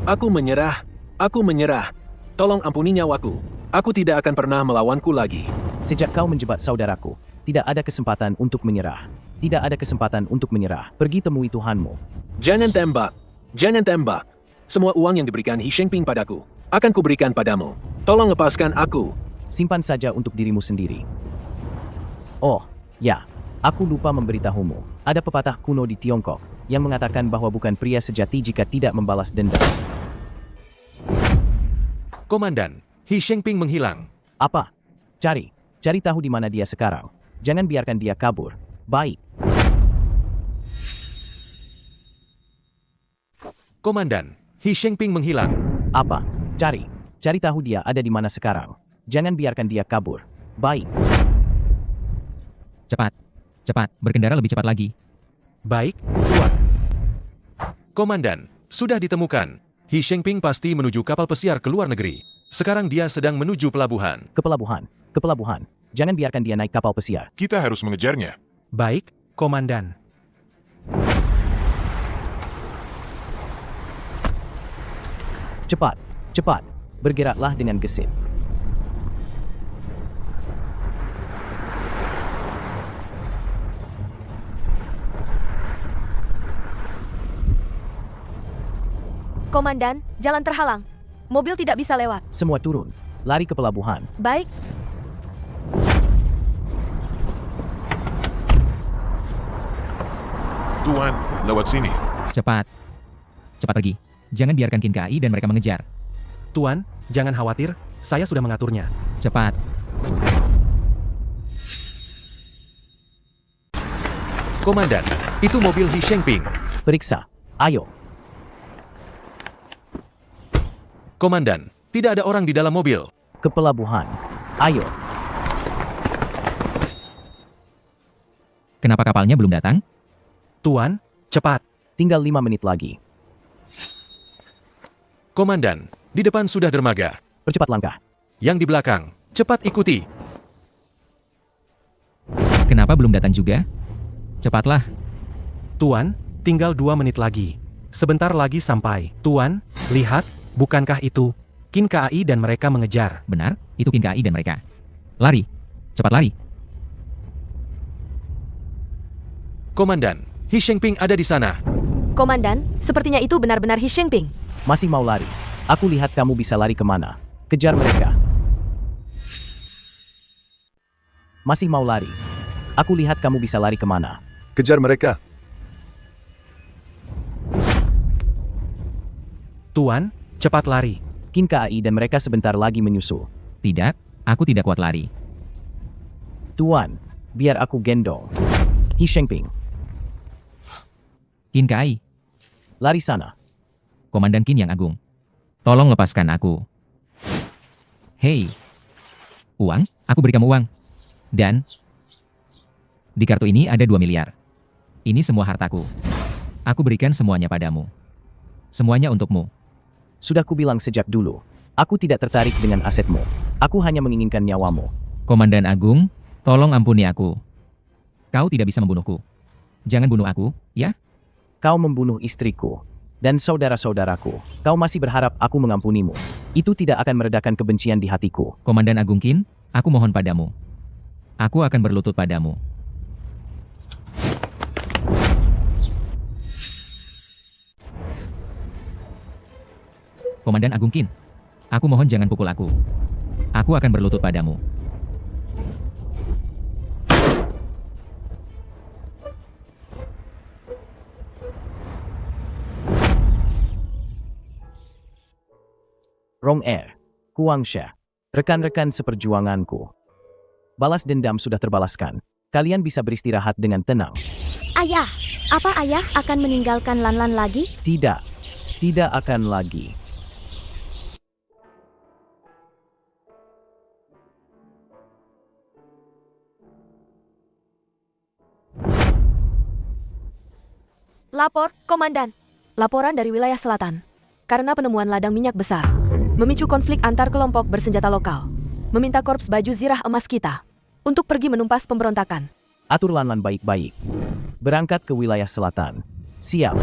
P: Aku menyerah. Aku menyerah. Tolong ampuni nyawaku. Aku tidak akan pernah melawanku lagi.
C: Sejak kau menjebat saudaraku, tidak ada kesempatan untuk menyerah. Tidak ada kesempatan untuk menyerah. Pergi temui Tuhanmu.
P: Jangan tembak. Jangan tembak. Semua uang yang diberikan He Shengping padaku akan kuberikan padamu. Tolong lepaskan aku.
C: Simpan saja untuk dirimu sendiri. Oh, ya. Aku lupa memberitahumu. Ada pepatah kuno di Tiongkok yang mengatakan bahwa bukan pria sejati jika tidak membalas dendam.
N: Komandan, He Shengping menghilang.
C: Apa? Cari. Cari tahu di mana dia sekarang. Jangan biarkan dia kabur. Baik.
N: Komandan, He Shengping menghilang.
C: Apa? Cari. Cari tahu dia ada di mana sekarang. Jangan biarkan dia kabur. Baik.
I: Cepat. Cepat, berkendara lebih cepat lagi.
F: Baik, Tuan.
N: Komandan, sudah ditemukan. He Shengping pasti menuju kapal pesiar ke luar negeri. Sekarang dia sedang menuju pelabuhan.
C: Ke pelabuhan. Ke pelabuhan. Jangan biarkan dia naik kapal pesiar.
O: Kita harus mengejarnya.
F: Baik, Komandan.
C: Cepat. Cepat. Bergeraklah dengan gesit.
D: Komandan, jalan terhalang. Mobil tidak bisa lewat.
C: Semua turun. Lari ke pelabuhan.
D: Baik.
O: Tuan, lewat sini.
I: Cepat. Cepat pergi. Jangan biarkan Qin Kai dan mereka mengejar.
F: Tuan, jangan khawatir. Saya sudah mengaturnya.
I: Cepat.
N: Komandan, itu mobil He Shengping.
C: Periksa. Ayo.
N: Komandan, tidak ada orang di dalam mobil.
C: Ke pelabuhan. Ayo.
I: Kenapa kapalnya belum datang?
F: Tuan, cepat.
C: Tinggal 5 menit lagi.
N: Komandan, di depan sudah dermaga.
C: Percepat langkah.
N: Yang di belakang, cepat ikuti.
I: Kenapa belum datang juga? Cepatlah.
F: Tuan, tinggal 2 menit lagi. Sebentar lagi sampai. Tuan, lihat, bukankah itu Qin Kai dan mereka mengejar?
I: Benar, itu Qin Kai dan mereka. Lari. Cepat lari.
N: Komandan, He Shengping ada di sana.
D: Komandan, sepertinya itu benar-benar He Shengping.
C: Masih mau lari? Aku lihat kamu bisa lari kemana. Kejar mereka. Masih mau lari? Aku lihat kamu bisa lari kemana.
G: Kejar mereka.
F: Tuan, cepat lari.
C: Qin Kai dan mereka sebentar lagi menyusul.
I: Tidak, aku tidak kuat lari.
C: Tuan, biar aku gendong. He Shengping.
I: Qin Kai.
C: Lari sana.
I: Komandan Qin yang agung. Tolong lepaskan aku. Hei. Uang? Aku beri kamu uang. Dan di kartu ini ada 2 miliar. Ini semua hartaku. Aku berikan semuanya padamu. Semuanya untukmu.
C: Sudah kubilang sejak dulu. Aku tidak tertarik dengan asetmu. Aku hanya menginginkan nyawamu.
I: Komandan Agung, tolong ampuni aku. Kau tidak bisa membunuhku. Jangan bunuh aku, ya?
C: Kau membunuh istriku dan saudara-saudaraku. Kau masih berharap aku mengampunimu. Itu tidak akan meredakan kebencian di hatiku.
I: Komandan Agung Qin, aku mohon padamu. Aku akan berlutut padamu. Komandan Agung Qin, aku mohon jangan pukul aku. Aku akan berlutut padamu.
C: Rong Er, Kuangsha, rekan-rekan seperjuanganku. Balas dendam sudah terbalaskan. Kalian bisa beristirahat dengan tenang.
J: Ayah, apa ayah akan meninggalkan Lan-Lan lagi?
C: Tidak, tidak akan lagi.
D: Lapor, Komandan. Laporan dari wilayah selatan. Karena penemuan ladang minyak besar, memicu konflik antar kelompok bersenjata lokal. Meminta Korps Baju Zirah Emas kita untuk pergi menumpas pemberontakan.
C: Atur Lan-Lan baik-baik. Berangkat ke wilayah selatan. Siap.